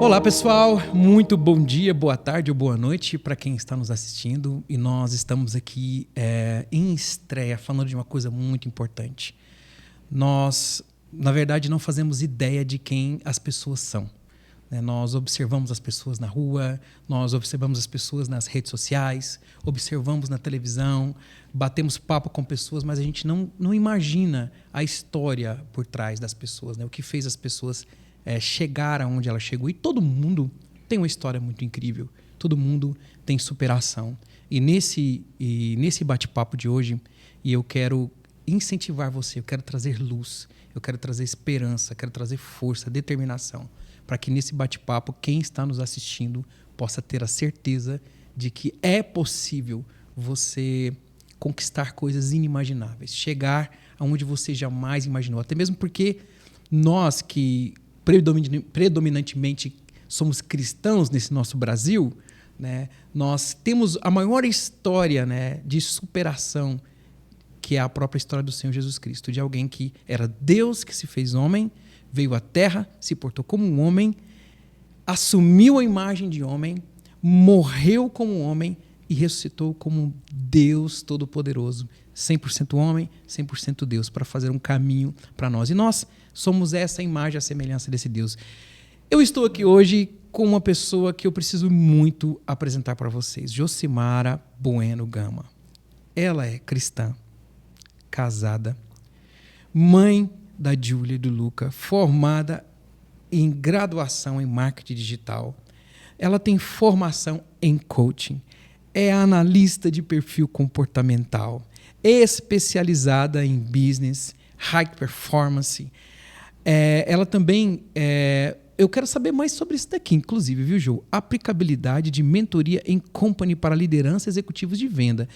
Olá, pessoal. Muito bom dia, boa tarde ou boa noite para quem está nos assistindo. E nós estamos aqui em estreia falando de uma coisa muito importante. Nós, na verdade, não fazemos ideia de quem as pessoas são. Nós observamos as pessoas na rua, nós observamos as pessoas nas redes sociais, observamos na televisão, batemos papo com pessoas, mas a gente não imagina a história por trás das pessoas, o que fez as pessoas chegar aonde ela chegou. E todo mundo tem uma história muito incrível, todo mundo tem superação. E nesse bate-papo de hoje, eu quero incentivar você, eu quero trazer luz, eu quero trazer esperança, eu quero trazer força, determinação, para que nesse bate-papo, quem está nos assistindo possa ter a certeza de que é possível você conquistar coisas inimagináveis, chegar aonde você jamais imaginou. Até mesmo porque nós que predominantemente somos cristãos nesse nosso Brasil, nós temos a maior história de superação, que é a própria história do Senhor Jesus Cristo, de alguém que era Deus que se fez homem, veio à Terra, se portou como um homem, assumiu a imagem de homem, morreu como um homem e ressuscitou como um Deus Todo-Poderoso, 100% homem, 100% Deus, para fazer um caminho para nós. E nós somos essa imagem, a semelhança desse Deus. Eu estou aqui hoje com uma pessoa que eu preciso muito apresentar para vocês, Josimara Bueno Gama. Ela é cristã, casada, mãe da Júlia e do Luca, formada em graduação em marketing digital. Ela tem formação em coaching, é analista de perfil comportamental, especializada em business, high performance. Ela também... eu quero saber mais sobre isso daqui, inclusive, viu, Jô? Aplicabilidade de mentoria em company para liderança e executivos de venda.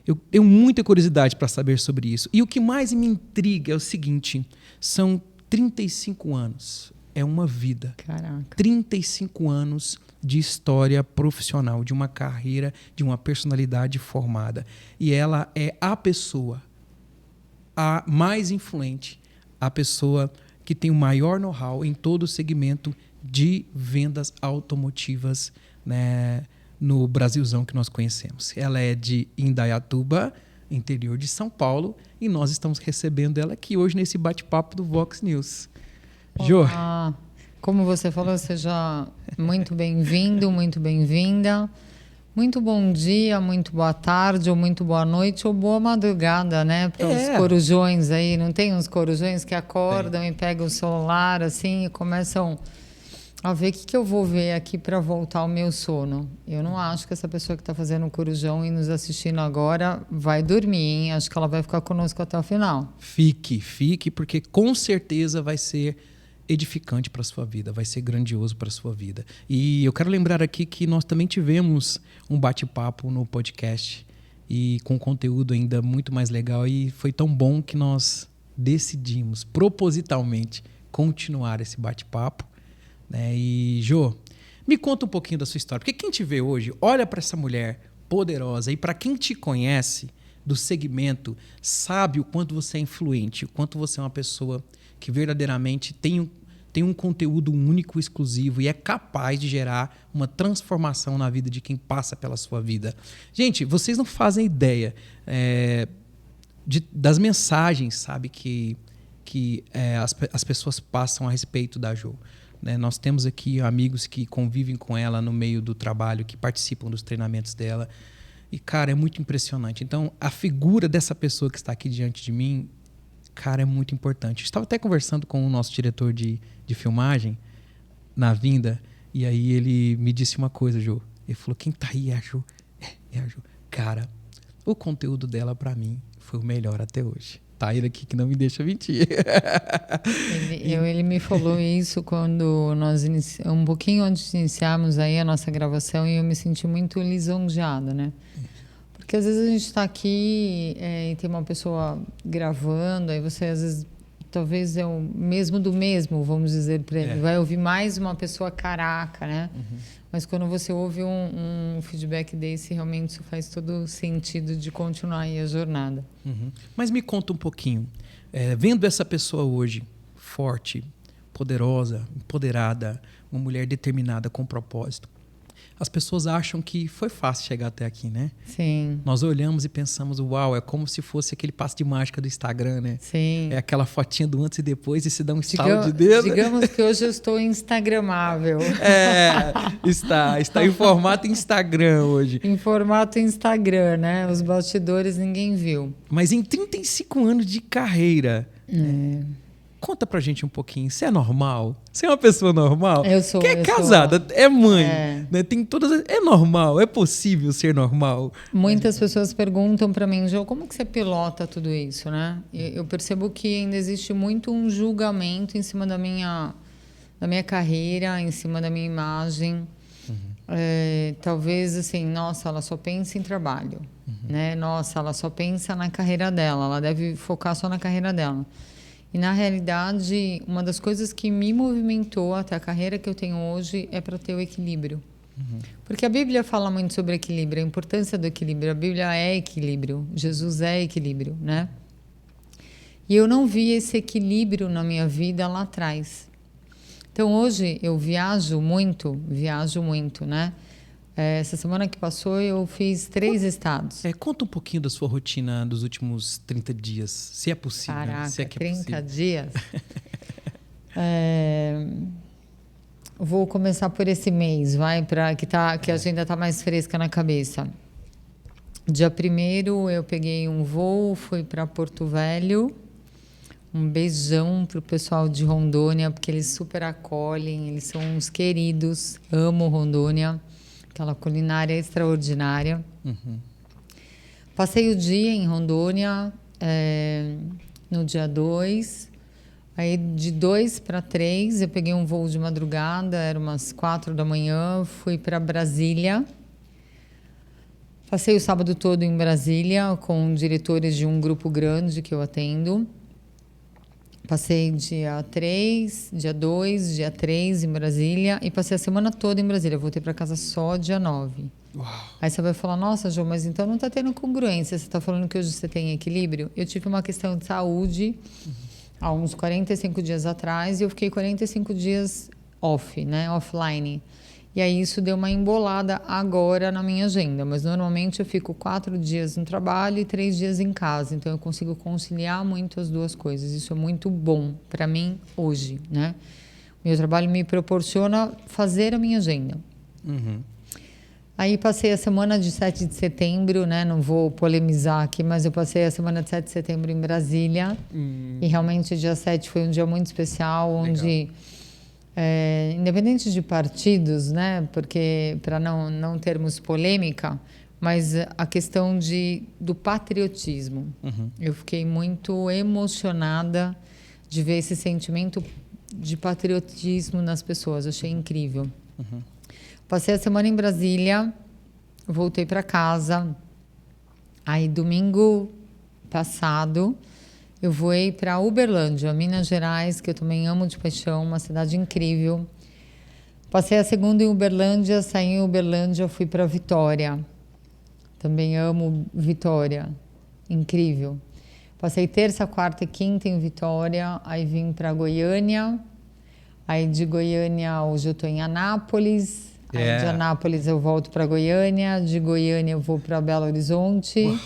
Eu tenho muita curiosidade para saber sobre isso. E o que mais me intriga é o seguinte, são 35 anos, é uma vida. Caraca. 35 anos de história profissional, de uma carreira, de uma personalidade formada. E ela é a pessoa, a mais influente, a pessoa que tem o maior know-how em todo o segmento de vendas automotivas, no Brasilzão que nós conhecemos. Ela é de Indaiatuba, interior de São Paulo, e nós estamos recebendo ela aqui hoje nesse bate-papo do Vox News. Jô. Como você falou, seja muito bem-vindo, muito bem-vinda. Muito bom dia, muito boa tarde, ou muito boa noite, ou boa madrugada, para os corujões aí. Não tem uns corujões que acordam e pegam o celular assim e começam a ver o que eu vou ver aqui para voltar ao meu sono. Eu não acho que essa pessoa que está fazendo o corujão e nos assistindo agora vai dormir, hein? Acho que ela vai ficar conosco até o final. Fique, porque com certeza vai ser edificante para a sua vida, vai ser grandioso para a sua vida. E eu quero lembrar aqui que nós também tivemos um bate-papo no podcast e com conteúdo ainda muito mais legal, e foi tão bom que nós decidimos propositalmente continuar esse bate-papo. E, Jô, me conta um pouquinho da sua história, porque quem te vê hoje, olha para essa mulher poderosa, e para quem te conhece do segmento, sabe o quanto você é influente, o quanto você é uma pessoa que verdadeiramente tem um conteúdo único, exclusivo, e é capaz de gerar uma transformação na vida de quem passa pela sua vida. Gente, vocês não fazem ideia das mensagens, sabe, que as pessoas passam a respeito da Jô. Nós temos aqui amigos que convivem com ela no meio do trabalho, que participam dos treinamentos dela. E, cara, é muito impressionante. Então, a figura dessa pessoa que está aqui diante de mim, cara, é muito importante. Eu estava até conversando com o nosso diretor de filmagem na vinda, e aí ele me disse uma coisa, Jô. Ele falou, quem tá aí é a Jô. É a Jô. Cara, o conteúdo dela, para mim, foi o melhor até hoje. Tá ele aqui que não me deixa mentir. Ele me falou isso quando nós um pouquinho antes de iniciarmos aí a nossa gravação, e eu me senti muito lisonjeada, Porque às vezes a gente está aqui e tem uma pessoa gravando, aí você às vezes, talvez é o mesmo do mesmo, vamos dizer para ele, vai ouvir mais uma pessoa caraca, Uhum. Mas quando você ouve um feedback desse, realmente isso faz todo sentido de continuar aí a jornada. Uhum. Mas me conta um pouquinho, vendo essa pessoa hoje, forte, poderosa, empoderada, uma mulher determinada com propósito. As pessoas acham que foi fácil chegar até aqui, né? Sim. Nós olhamos e pensamos, uau, é como se fosse aquele passe de mágica do Instagram, né? Sim. É aquela fotinha do antes e depois e se dá um estalo de dedo. Digamos que hoje eu estou instagramável. Está em formato Instagram hoje. Em formato Instagram, né? Os bastidores ninguém viu. Mas em 35 anos de carreira, conta pra gente um pouquinho, você é normal? Você é uma pessoa normal? Eu sou. Que é casada, é mãe, né? Tem todas. É normal, é possível ser normal. Muitas pessoas perguntam pra mim, Jô, como que você pilota tudo isso, né? Eu percebo que ainda existe muito um julgamento em cima da minha carreira, em cima da minha imagem. Talvez assim, nossa, ela só pensa em trabalho, né? Nossa, ela só pensa na carreira dela, ela deve focar só na carreira dela. E, na realidade, uma das coisas que me movimentou até a carreira que eu tenho hoje é para ter o equilíbrio. Porque a Bíblia fala muito sobre equilíbrio, a importância do equilíbrio. A Bíblia é equilíbrio, Jesus é equilíbrio, né? E eu não vi esse equilíbrio na minha vida lá atrás. Então, hoje, eu viajo muito, né? Essa semana que passou, eu fiz 3 estados. Conta um pouquinho da sua rotina dos últimos 30 dias, se é possível. Caraca, se é que é 30 possível. dias? Vou começar por esse mês, que a agenda está mais fresca na cabeça. Dia 1º, eu peguei um voo, fui para Porto Velho. Um beijão pro pessoal de Rondônia, porque eles super acolhem, eles são uns queridos, amo Rondônia. Aquela culinária extraordinária. Passei o dia em Rondônia, no dia 2. Aí, de 2 para 3, eu peguei um voo de madrugada, era umas 4 da manhã, fui para Brasília. Passei o sábado todo em Brasília, com diretores de um grupo grande que eu atendo. Passei dia 3, dia 2, dia 3 em Brasília e passei a semana toda em Brasília. Voltei para casa só dia 9. Uau. Aí você vai falar, nossa, Jô, mas então não está tendo congruência. Você está falando que hoje você tem equilíbrio? Eu tive uma questão de saúde há uns 45 dias atrás e eu fiquei 45 dias off, né? Offline. E aí isso deu uma embolada agora na minha agenda. Mas normalmente eu fico 4 dias no trabalho e 3 dias em casa. Então eu consigo conciliar muito as duas coisas. Isso é muito bom para mim hoje, né? Meu trabalho me proporciona fazer a minha agenda. Aí passei a semana de 7 de setembro, né? Não vou polemizar aqui, mas eu passei a semana de 7 de setembro em Brasília. E realmente dia 7 foi um dia muito especial, onde... independente de partidos, né? Porque para não termos polêmica, mas a questão do patriotismo. Eu fiquei muito emocionada de ver esse sentimento de patriotismo nas pessoas. Achei incrível. Passei a semana em Brasília, voltei para casa. Aí domingo passado eu voei para Uberlândia, Minas Gerais, que eu também amo de paixão, uma cidade incrível. Passei a segunda em Uberlândia, saí em Uberlândia, fui para Vitória. Também amo Vitória, incrível. Passei terça, quarta e quinta em Vitória, aí vim para Goiânia. Aí de Goiânia, hoje eu estou em Anápolis. Aí de Anápolis eu volto para Goiânia, de Goiânia eu vou para Belo Horizonte.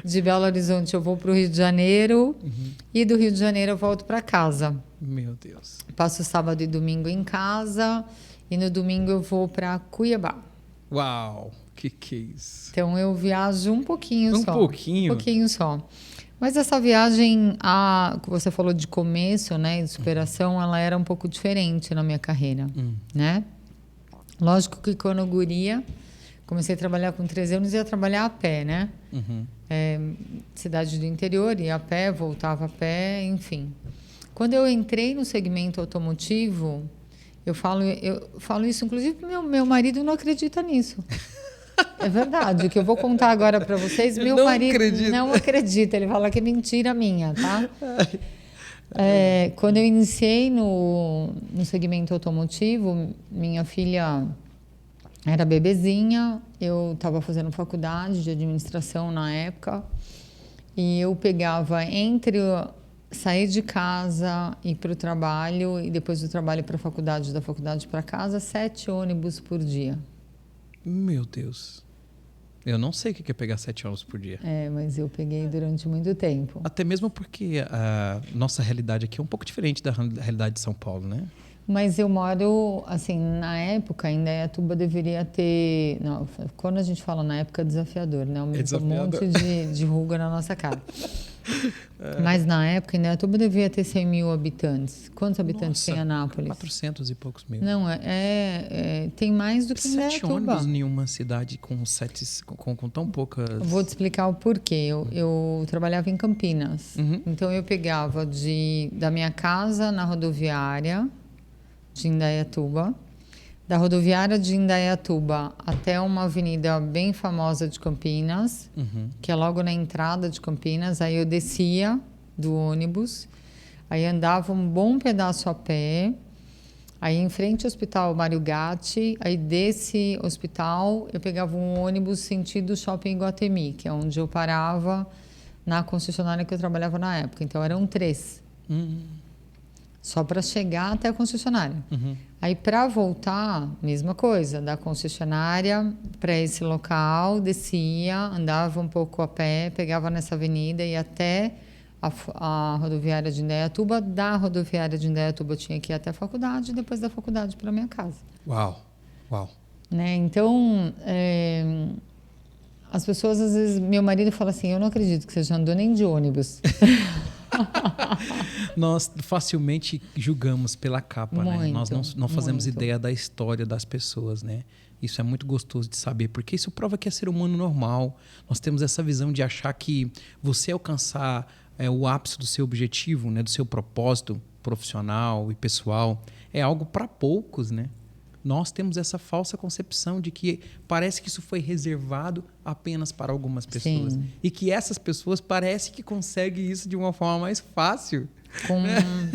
De Belo Horizonte eu vou para o Rio de Janeiro e do Rio de Janeiro eu volto para casa. Meu Deus. Passo sábado e domingo em casa e no domingo eu vou para Cuiabá. Uau, que é isso? Então eu viajo um pouquinho só. Um pouquinho só. Mas essa viagem, que você falou de começo, né, de superação, ela era um pouco diferente na minha carreira, né? Lógico que quando eu guria, comecei a trabalhar com 13 anos e ia trabalhar a pé, né? Cidade do interior, ia a pé, voltava a pé, enfim. Quando eu entrei no segmento automotivo, eu falo isso, inclusive, porque meu marido não acredita nisso. É verdade, o que eu vou contar agora para vocês, meu marido não acredita, ele fala que é mentira minha, tá? Quando eu iniciei no segmento automotivo, minha filha era bebezinha, eu estava fazendo faculdade de administração na época, e eu pegava entre sair de casa, ir para o trabalho e depois do trabalho para a faculdade, da faculdade para casa, 7 ônibus por dia. Meu Deus. Eu não sei o que é pegar 7 ônibus por dia. Mas eu peguei durante muito tempo. Até mesmo porque a nossa realidade aqui é um pouco diferente da realidade de São Paulo, né? Mas eu moro, assim, na época, em Indaiatuba deveria ter... Não, quando a gente fala na época, é desafiador, né? Aumenta um monte de ruga na nossa cara. Mas na época, em Indaiatuba devia ter 100 mil habitantes. Quantos habitantes tem Anápolis? 400 e poucos mil. Não, tem mais do que Indaiatuba. 7 ônibus em uma cidade com tão poucas... Vou te explicar o porquê. Eu trabalhava em Campinas. Então, eu pegava da minha casa na rodoviária de Indaiatuba, da rodoviária de Indaiatuba até uma avenida bem famosa de Campinas, que é logo na entrada de Campinas. Aí eu descia do ônibus, aí andava um bom pedaço a pé, aí em frente ao Hospital Mário Gatti, aí desse hospital eu pegava um ônibus sentido Shopping Iguatemi, que é onde eu parava na concessionária que eu trabalhava na época. Então eram 3. Só para chegar até a concessionária. Aí, para voltar, mesma coisa. Da concessionária para esse local, descia, andava um pouco a pé, pegava nessa avenida e até a rodoviária de Indaiatuba. Da rodoviária de Indaiatuba, eu tinha que ir até a faculdade, e depois da faculdade para minha casa. Uau! Né? Então, as pessoas, às vezes... Meu marido fala assim, eu não acredito que você já andou nem de ônibus. Nós facilmente julgamos pela capa, né? Nós não fazemos ideia da história das pessoas, né? Isso é muito gostoso de saber, porque isso prova que é ser humano normal. Nós temos essa visão de achar que você alcançar o ápice do seu objetivo, né? Do seu propósito profissional e pessoal, é algo para poucos, né? Nós temos essa falsa concepção de que parece que isso foi reservado apenas para algumas pessoas. Sim. E que essas pessoas parece que conseguem isso de uma forma mais fácil. Com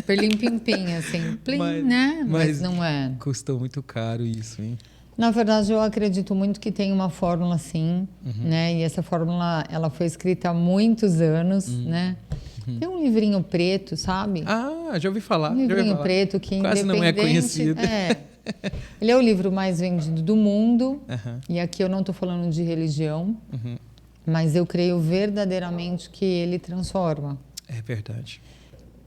perlim-pim-pim, assim. Plim, né? Mas não é. Custou muito caro isso, hein? Na verdade, eu acredito muito que tem uma fórmula, sim. Né? E essa fórmula, ela foi escrita há muitos anos, né? Tem um livrinho preto, sabe? Ah, já ouvi falar. Um livrinho preto que quase não é conhecido. Ele é o livro mais vendido do mundo. E aqui eu não estou falando de religião, mas eu creio verdadeiramente que ele transforma. É verdade.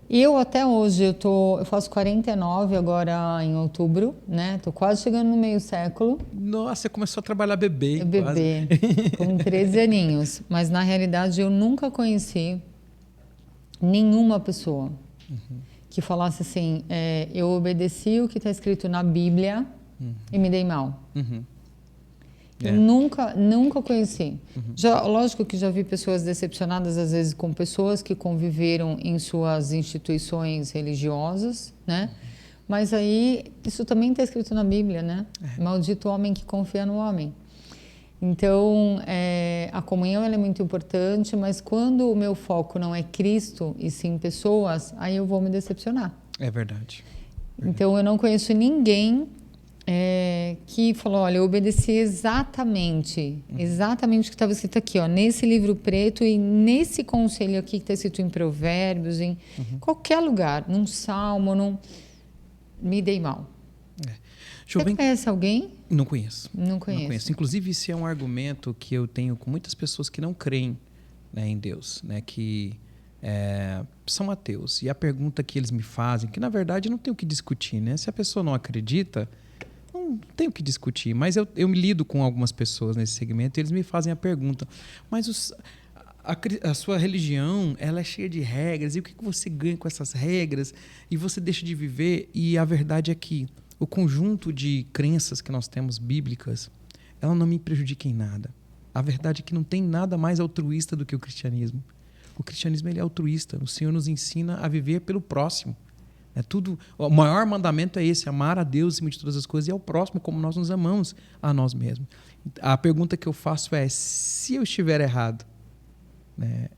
E eu até hoje, eu faço 49 agora em outubro, né? Tô quase chegando no meio século. Nossa, você começou a trabalhar bebê. Bebê, com 13 aninhos. Mas na realidade eu nunca conheci nenhuma pessoa que falasse assim, eu obedeci o que está escrito na Bíblia e me dei mal. Eu nunca conheci. Lógico que já vi pessoas decepcionadas, às vezes, com pessoas que conviveram em suas instituições religiosas, né? Mas aí, isso também está escrito na Bíblia, né? Maldito o homem que confia no homem. Então, a comunhão ela é muito importante, mas quando o meu foco não é Cristo e sim pessoas, aí eu vou me decepcionar. É verdade. Então, eu não conheço ninguém que falou, olha, eu obedeci exatamente o que estava escrito aqui, ó, nesse livro preto e nesse conselho aqui que está escrito em Provérbios, em qualquer lugar, num salmo, me dei mal. Você conhece alguém? Não conheço. Não conheço. Inclusive, esse é um argumento que eu tenho com muitas pessoas que não creem, né, em Deus, né, que são ateus. E a pergunta que eles me fazem, que na verdade não tem o que discutir, né? Se a pessoa não acredita, não tem o que discutir. Mas eu me lido com algumas pessoas nesse segmento e eles me fazem a pergunta, mas a sua religião, ela é cheia de regras, e o que você ganha com essas regras? E você deixa de viver? E a verdade é que o conjunto de crenças que nós temos bíblicas, ela não me prejudica em nada. A verdade é que não tem nada mais altruísta do que o cristianismo. O cristianismo ele é altruísta. O Senhor nos ensina a viver pelo próximo. O maior mandamento é esse, amar a Deus acima de todas as coisas e ao próximo como nós nos amamos a nós mesmos. A pergunta que eu faço é, se eu estiver errado, né,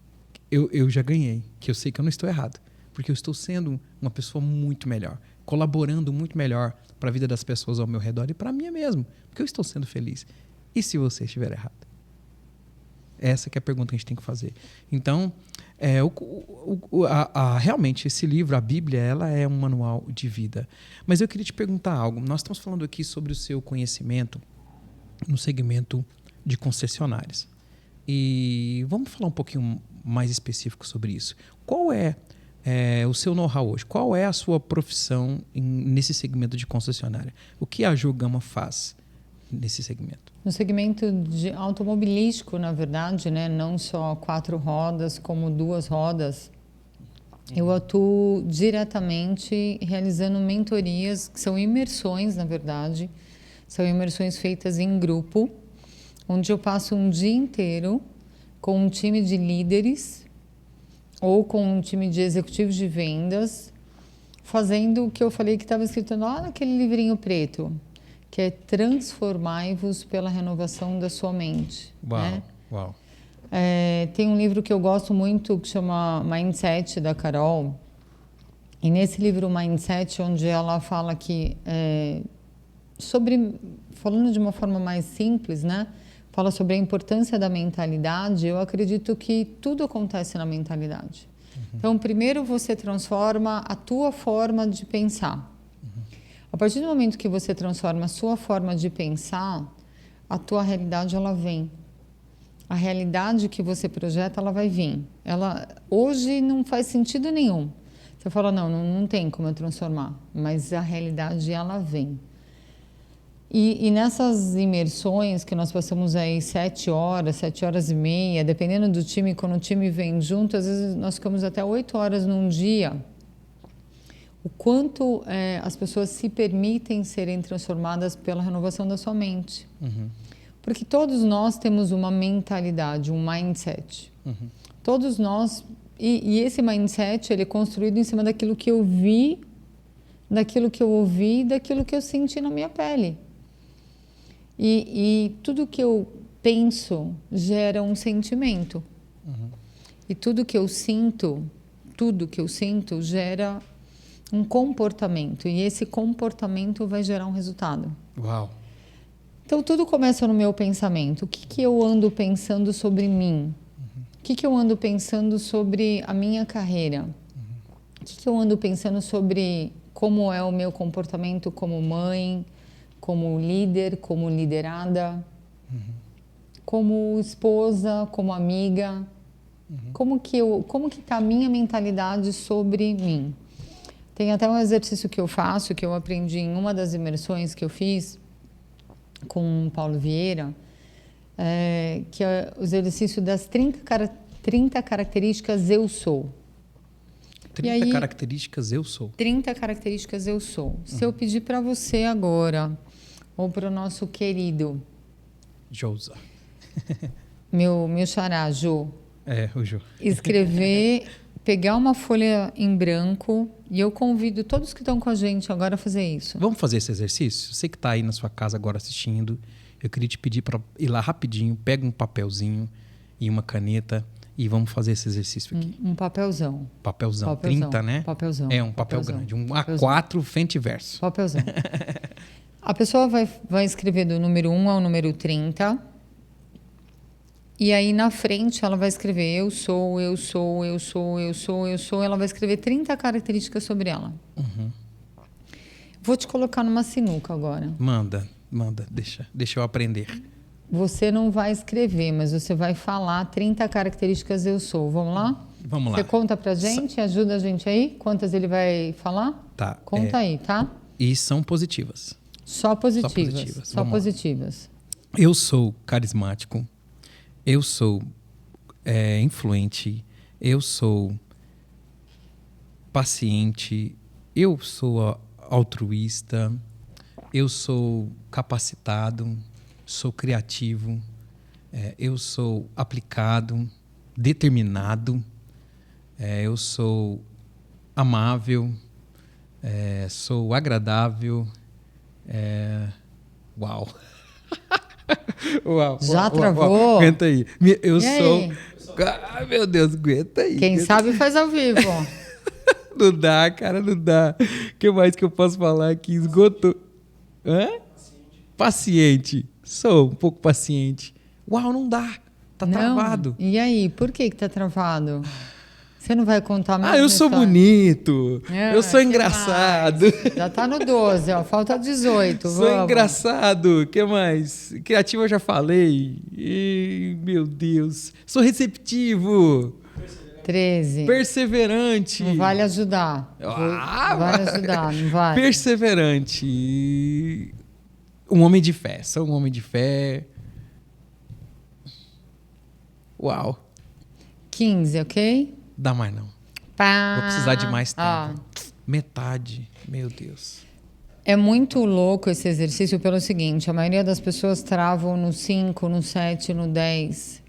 eu já ganhei, que eu sei que eu não estou errado, porque eu estou sendo uma pessoa muito melhor, colaborando muito melhor para a vida das pessoas ao meu redor e para mim mesmo, porque eu estou sendo feliz. E se você estiver errado? Essa que é a pergunta que a gente tem que fazer. Então, realmente, esse livro, a Bíblia, ela é um manual de vida. Mas eu queria te perguntar algo. Nós estamos falando aqui sobre o seu conhecimento no segmento de concessionárias. E vamos falar um pouquinho mais específico sobre isso. Qual é o seu know-how hoje? Qual é a sua profissão nesse segmento de concessionária? O que a Ju Gama faz nesse segmento? No segmento de automobilístico, na verdade, né? Não só 4 rodas, como 2 rodas, eu atuo diretamente realizando mentorias, que são imersões, na verdade. São imersões feitas em grupo, onde eu passo um dia inteiro com um time de líderes ou com um time de executivos de vendas, fazendo o que eu falei que estava escrito lá naquele livrinho preto, que é transformai-vos pela renovação da sua mente. Uau, né? Uau. Tem um livro que eu gosto muito que chama Mindset, da Carol. E nesse livro Mindset, onde ela fala que falando de uma forma mais simples, né? Fala sobre a importância da mentalidade. Eu acredito que tudo acontece na mentalidade. Então, primeiro você transforma a tua forma de pensar. A partir do momento que você transforma a sua forma de pensar, a tua realidade ela vem. A realidade que você projeta, ela vai vir. Ela hoje não faz sentido nenhum. Você fala, não tem como eu transformar, mas a realidade ela vem. E nessas imersões que nós passamos aí 7 horas e meia, dependendo do time, quando o time vem junto, às vezes nós ficamos até 8 horas num dia. O quanto as pessoas se permitem serem transformadas pela renovação da sua mente. Porque todos nós temos uma mentalidade, um mindset. Todos nós, e esse mindset ele é construído em cima daquilo que eu vi, daquilo que eu ouvi, daquilo que eu senti na minha pele. E tudo que eu penso gera um sentimento. E tudo que eu sinto gera um comportamento. E esse comportamento vai gerar um resultado. Uau! Então, tudo começa no meu pensamento. O que eu ando pensando sobre mim? O que eu ando pensando sobre a minha carreira? O que eu ando pensando sobre como é o meu comportamento como mãe, como líder, como liderada, como esposa, como amiga? Como que está a minha mentalidade sobre mim? Tem até um exercício que eu faço, que eu aprendi em uma das imersões que eu fiz com o Paulo Vieira, que é o exercício das 30 características eu sou. 30 características eu sou. 30 características eu sou. Se eu pedir para você agora, ou para o nosso querido Jouza. meu xará, Jô. O Jô. Escrever, pegar uma folha em branco, e eu convido todos que estão com a gente agora a fazer isso. Vamos fazer esse exercício? Você que está aí na sua casa agora assistindo, eu queria te pedir para ir lá rapidinho, pega um papelzinho e uma caneta e vamos fazer esse exercício aqui. Um papelzão. Papelzão. 30, né? Papelzão. É um papel grande. Um A4 frente e verso. Papelzão. A pessoa vai escrever do número 1 ao número 30. E aí, na frente, ela vai escrever eu sou. Ela vai escrever 30 características sobre ela. Vou te colocar numa sinuca agora. Manda. Deixa eu aprender. Você não vai escrever, mas você vai falar 30 características eu sou. Vamos lá? Vamos lá. Você conta pra gente? Ajuda a gente aí? Quantas ele vai falar? Tá. Conta aí, tá? E são positivas. Só positivas. Eu sou carismático. Eu sou influente. Eu sou paciente. Eu sou altruísta. Eu sou capacitado. Sou criativo. Eu sou aplicado. Determinado. Eu sou amável. Sou agradável. Uau! Uau! Já travou? Uau. Aguenta aí. Eu e sou. Aí? Ai, meu Deus, aguenta aí. Quem sabe faz ao vivo. Não dá, cara, não dá. O que mais que eu posso falar aqui? Esgotou. Paciente. Sou um pouco paciente. Uau, não dá. Tá Não? travado. E aí, por que tá travado? Você não vai contar mais? Eu sou bonito. Eu sou que engraçado. mais? Já tá no 12, ó. Falta 18. Sou Vamos. engraçado. O que mais? Criativo eu já falei. Meu Deus. Sou receptivo. 13. Perseverante. Não vale ajudar. Vale ajudar, não vale. Perseverante. Um homem de fé. Sou um homem de fé. Uau. 15, ok? Dá mais não. Pá. Vou precisar de mais tempo. Ó. Metade. Meu Deus. É muito louco esse exercício pelo seguinte, a maioria das pessoas travam no 5, no 7, no 10.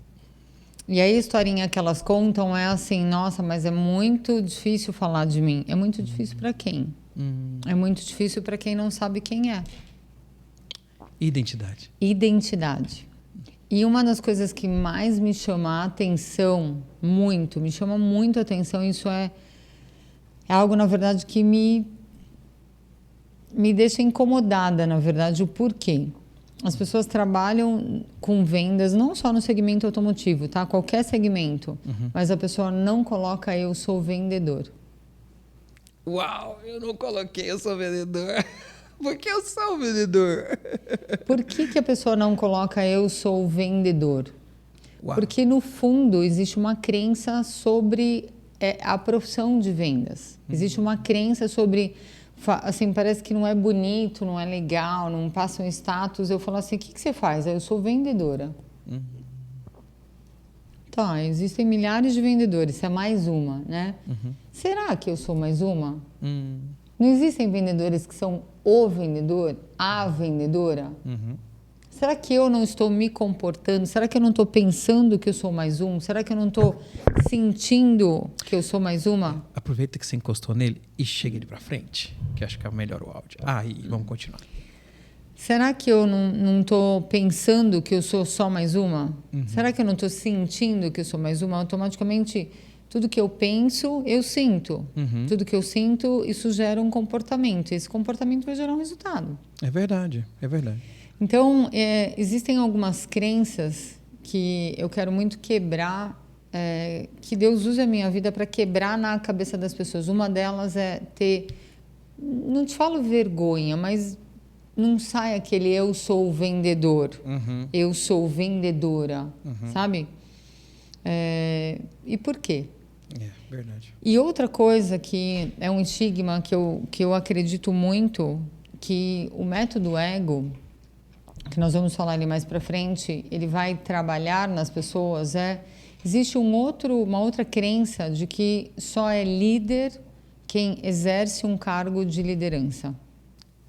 E aí a historinha que elas contam é assim, nossa, mas é muito difícil falar de mim. É muito difícil para quem? É muito difícil para quem não sabe quem é. Identidade. Identidade. E uma das coisas que mais me chama a atenção, me chama muito a atenção, isso é algo, na verdade, que me deixa incomodada, na verdade, o porquê. As pessoas trabalham com vendas, não só no segmento automotivo, tá? Qualquer segmento. Mas a pessoa não coloca eu sou vendedor. Uau, eu não coloquei eu sou vendedor. Porque eu sou o vendedor. Por que a pessoa não coloca eu sou vendedor? Uau. Porque, no fundo, existe uma crença sobre a profissão de vendas. Existe uma crença sobre... Assim, parece que não é bonito, não é legal, não passa um status. Eu falo assim, o que você faz? Eu sou vendedora. Tá, existem milhares de vendedores, você é mais uma, né? Será que eu sou mais uma? Não existem vendedores que são o vendedor, a vendedora? Será que eu não estou me comportando? Será que eu não estou pensando que eu sou mais um? Será que eu não estou sentindo que eu sou mais uma? Aproveita que você encostou nele e chega ele pra frente, que acho que é melhor o áudio. E vamos continuar. Será que eu não estou pensando que eu sou só mais uma? Será que eu não estou sentindo que eu sou mais uma? Automaticamente, tudo que eu penso, eu sinto. Tudo que eu sinto, isso gera um comportamento. Esse comportamento vai gerar um resultado. É verdade, é verdade. Então, existem algumas crenças que eu quero muito quebrar, que Deus use a minha vida para quebrar na cabeça das pessoas. Uma delas é ter, não te falo vergonha, mas não sai aquele eu sou vendedor, eu sou vendedora, sabe? E por quê? Verdade. E outra coisa que é um estigma que eu acredito muito, que o método ego, que nós vamos falar ali mais para frente, ele vai trabalhar nas pessoas, existe uma outra crença de que só é líder quem exerce um cargo de liderança.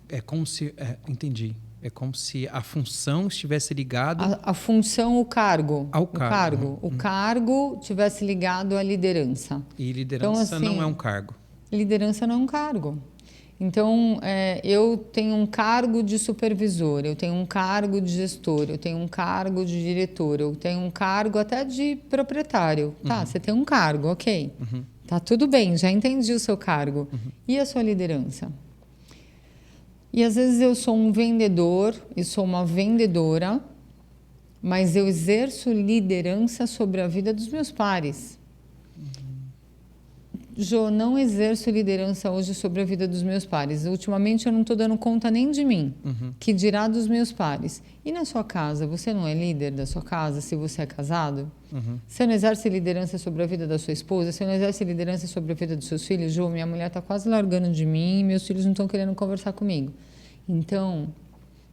É como se... entendi. É como se a função estivesse ligada... A função, o cargo. Ao cargo. O cargo tivesse ligado à liderança. E liderança então, assim, não é um cargo. Liderança não é um cargo. Então, eu tenho um cargo de supervisor, eu tenho um cargo de gestor, eu tenho um cargo de diretor, eu tenho um cargo até de proprietário. Tá, você tem um cargo, ok. Tá tudo bem, já entendi o seu cargo. E a sua liderança? E às vezes eu sou um vendedor, eu sou uma vendedora, mas eu exerço liderança sobre a vida dos meus pares. Jô, não exerço liderança hoje sobre a vida dos meus pares. Ultimamente eu não estou dando conta nem de mim, que dirá dos meus pares. E na sua casa, você não é líder da sua casa se você é casado? Você não exerce liderança sobre a vida da sua esposa? Você não exerce liderança sobre a vida dos seus filhos? Jô, minha mulher está quase largando de mim e meus filhos não estão querendo conversar comigo. Então,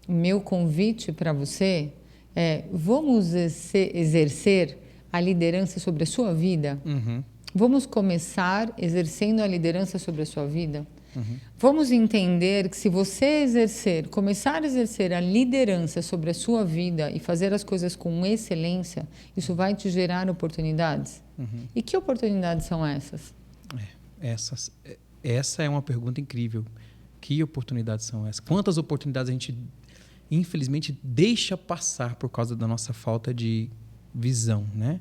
o meu convite para você é, vamos exercer a liderança sobre a sua vida? Vamos começar exercendo a liderança sobre a sua vida? Vamos entender que se você começar a exercer a liderança sobre a sua vida e fazer as coisas com excelência, isso vai te gerar oportunidades? E que oportunidades são essas? Essa é uma pergunta incrível. Que oportunidades são essas? Quantas oportunidades a gente, infelizmente, deixa passar por causa da nossa falta de visão, né?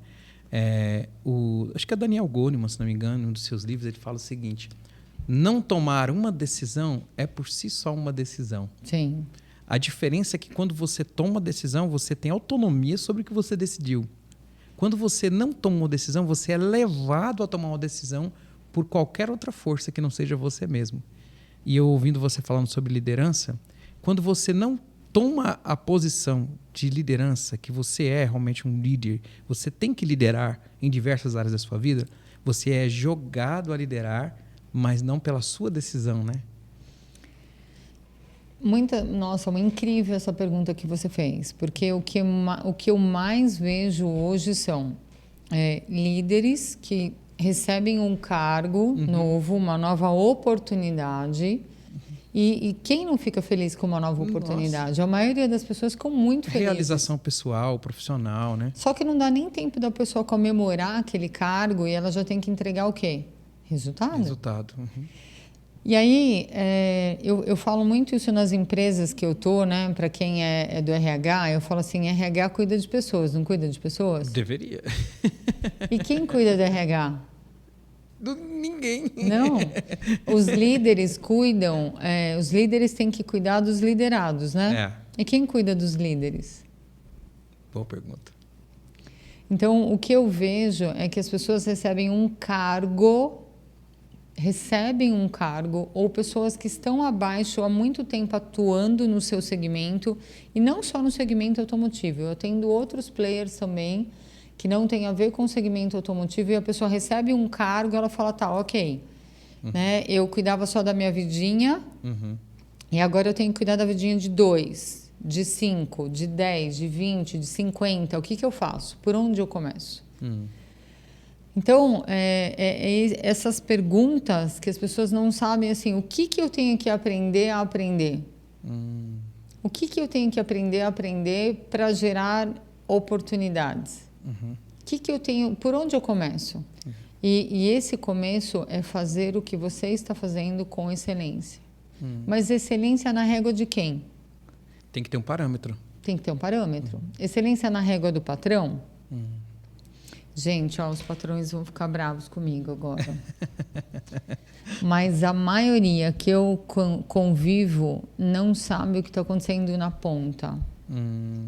Acho que é Daniel Goleman, se não me engano, em um dos seus livros, ele fala o seguinte: não tomar uma decisão é por si só uma decisão. Sim. A diferença é que quando você toma a decisão, você tem autonomia sobre o que você decidiu. Quando você não toma uma decisão, você é levado a tomar uma decisão por qualquer outra força que não seja você mesmo. E eu ouvindo você falando sobre liderança, quando você não toma a posição de liderança, que você é realmente um líder, você tem que liderar em diversas áreas da sua vida, você é jogado a liderar, mas não pela sua decisão, né? Nossa, uma incrível essa pergunta que você fez, porque o que eu mais vejo hoje são líderes que recebem um cargo novo, uma nova oportunidade. E quem não fica feliz com uma nova oportunidade? Nossa. A maioria das pessoas ficam muito felizes. Realização pessoal, profissional, né? Só que não dá nem tempo da pessoa comemorar aquele cargo e ela já tem que entregar o quê? Resultado. Resultado. Uhum. E aí, eu falo muito isso nas empresas que eu tô, né? Para quem é do RH, eu falo assim, RH cuida de pessoas, não cuida de pessoas? Deveria. E quem cuida do RH? Ninguém. Não. Os líderes cuidam, os líderes têm que cuidar dos liderados, né? E quem cuida dos líderes? Boa pergunta. Então, o que eu vejo é que as pessoas recebem um cargo, ou pessoas que estão abaixo há muito tempo atuando no seu segmento, e não só no segmento automotivo. Eu atendo outros players também, que não tem a ver com o segmento automotivo, e a pessoa recebe um cargo, ela fala, tá, ok, né? Eu cuidava só da minha vidinha, e agora eu tenho que cuidar da vidinha de 2, de 5, de 10, de 20, de 50. O que eu faço? Por onde eu começo? Então, essas perguntas que as pessoas não sabem, assim, o que eu tenho que aprender a aprender? O que eu tenho que aprender a aprender para gerar oportunidades? Que eu tenho, por onde eu começo? E esse começo é fazer o que você está fazendo com excelência. Mas excelência na régua de quem? Tem que ter um parâmetro. Tem que ter um parâmetro. Excelência na régua do patrão? Gente, os patrões vão ficar bravos comigo agora. Mas a maioria que eu convivo não sabe o que está acontecendo na ponta.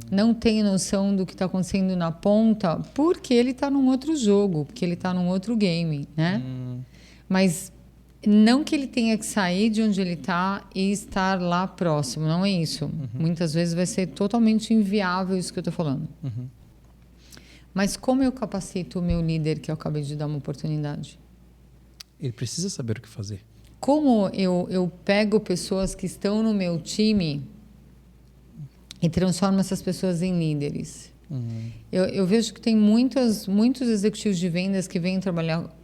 Não tem noção do que está acontecendo na ponta porque ele está num outro jogo, porque ele está num outro game, né? Mas não que ele tenha que sair de onde ele está e estar lá próximo, não é isso. Muitas vezes vai ser totalmente inviável isso que eu estou falando. Mas como eu capacito o meu líder que eu acabei de dar uma oportunidade? Ele precisa saber o que fazer. Como eu pego pessoas que estão no meu time e transformo essas pessoas em líderes? Eu vejo que tem muitos executivos de vendas que vêm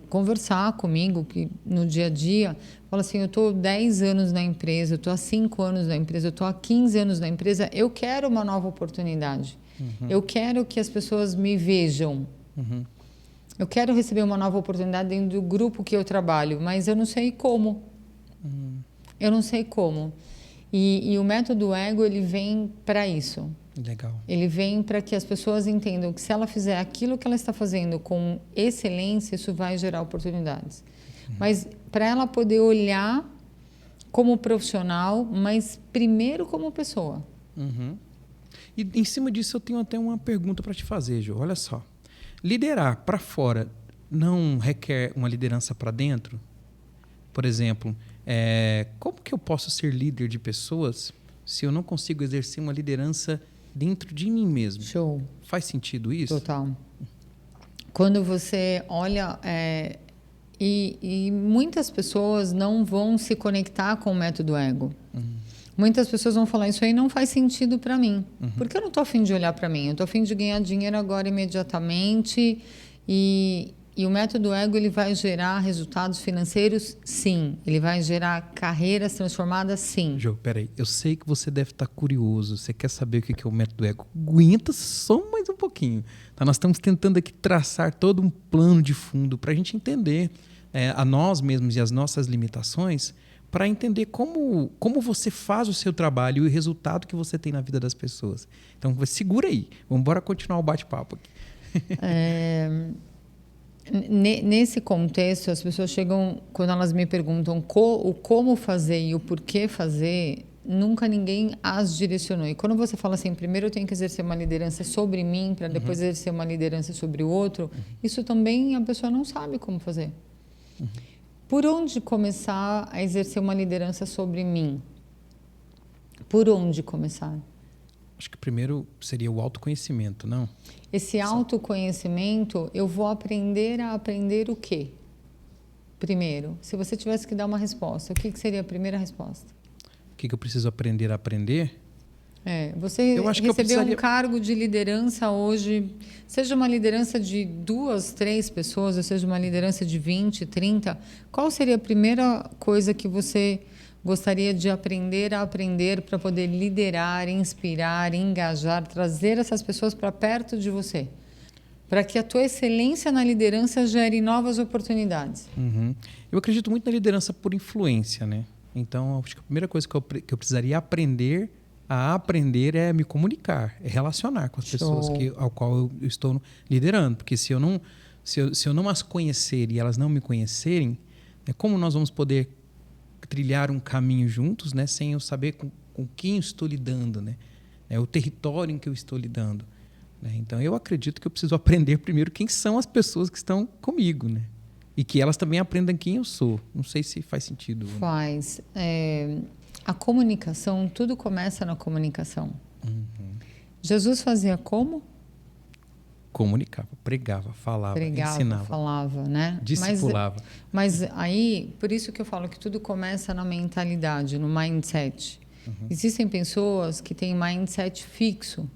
conversar comigo que no dia a dia, falam assim, eu estou 10 anos na empresa, eu estou há 5 anos na empresa, eu estou há 15 anos na empresa, eu quero uma nova oportunidade. Eu quero que as pessoas me vejam. Eu quero receber uma nova oportunidade dentro do grupo que eu trabalho, mas eu não sei como. Eu não sei como. E o método Ego, ele vem para isso. Legal. Ele vem para que as pessoas entendam que se ela fizer aquilo que ela está fazendo com excelência, isso vai gerar oportunidades. Mas para ela poder olhar como profissional, mas primeiro como pessoa. E em cima disso eu tenho até uma pergunta para te fazer, Jô. Olha só. Liderar para fora não requer uma liderança para dentro? Por exemplo, como que eu posso ser líder de pessoas se eu não consigo exercer uma liderança dentro de mim mesmo? Show. Faz sentido isso? Total. Quando você olha... E muitas pessoas não vão se conectar com o método Ego. Muitas pessoas vão falar, isso aí não faz sentido para mim. Porque eu não estou a fim de olhar para mim. Eu estou a fim de ganhar dinheiro agora imediatamente. E o método Ego, ele vai gerar resultados financeiros? Sim. Ele vai gerar carreiras transformadas? Sim. Jô, peraí. Eu sei que você deve estar curioso. Você quer saber o que é o método Ego? Aguenta só mais um pouquinho. Tá? Nós estamos tentando aqui traçar todo um plano de fundo para a gente entender a nós mesmos e as nossas limitações, para entender como você faz o seu trabalho e o resultado que você tem na vida das pessoas. Então, segura aí. Vamos embora continuar o bate-papo aqui. Nesse contexto, as pessoas chegam, quando elas me perguntam o como fazer e o porquê fazer, nunca ninguém as direcionou. E quando você fala assim, primeiro eu tenho que exercer uma liderança sobre mim, para depois exercer uma liderança sobre o outro, isso também a pessoa não sabe como fazer. Por onde começar a exercer uma liderança sobre mim? Por onde começar? Acho que primeiro seria o autoconhecimento, não? Esse autoconhecimento, eu vou aprender a aprender o quê? Primeiro, se você tivesse que dar uma resposta, o que seria a primeira resposta? O que eu preciso aprender a aprender? Você eu acho que recebeu precisaria... um cargo de liderança hoje, seja uma liderança de 2, 3 pessoas, ou seja uma liderança de 20, 30, qual seria a primeira coisa que você gostaria de aprender a aprender para poder liderar, inspirar, engajar, trazer essas pessoas para perto de você? Para que a tua excelência na liderança gere novas oportunidades. Eu acredito muito na liderança por influência, né? Então, acho que a primeira coisa que eu precisaria aprender é me comunicar, é relacionar com as pessoas ao qual eu estou liderando. Porque se eu não as conhecer e elas não me conhecerem, né, como nós vamos poder trilhar um caminho juntos, né, sem eu saber com quem eu estou lidando, né? É o território em que eu estou lidando. Né? Então, eu acredito que eu preciso aprender primeiro quem são as pessoas que estão comigo, né? E que elas também aprendam quem eu sou. Não sei se faz sentido. Faz. A comunicação, tudo começa na comunicação. Jesus fazia como? Comunicava, pregava, falava, ensinava. Falava, né? Discipulava. Mas aí, por isso que eu falo que tudo começa na mentalidade, no mindset. Existem pessoas que têm mindset fixo.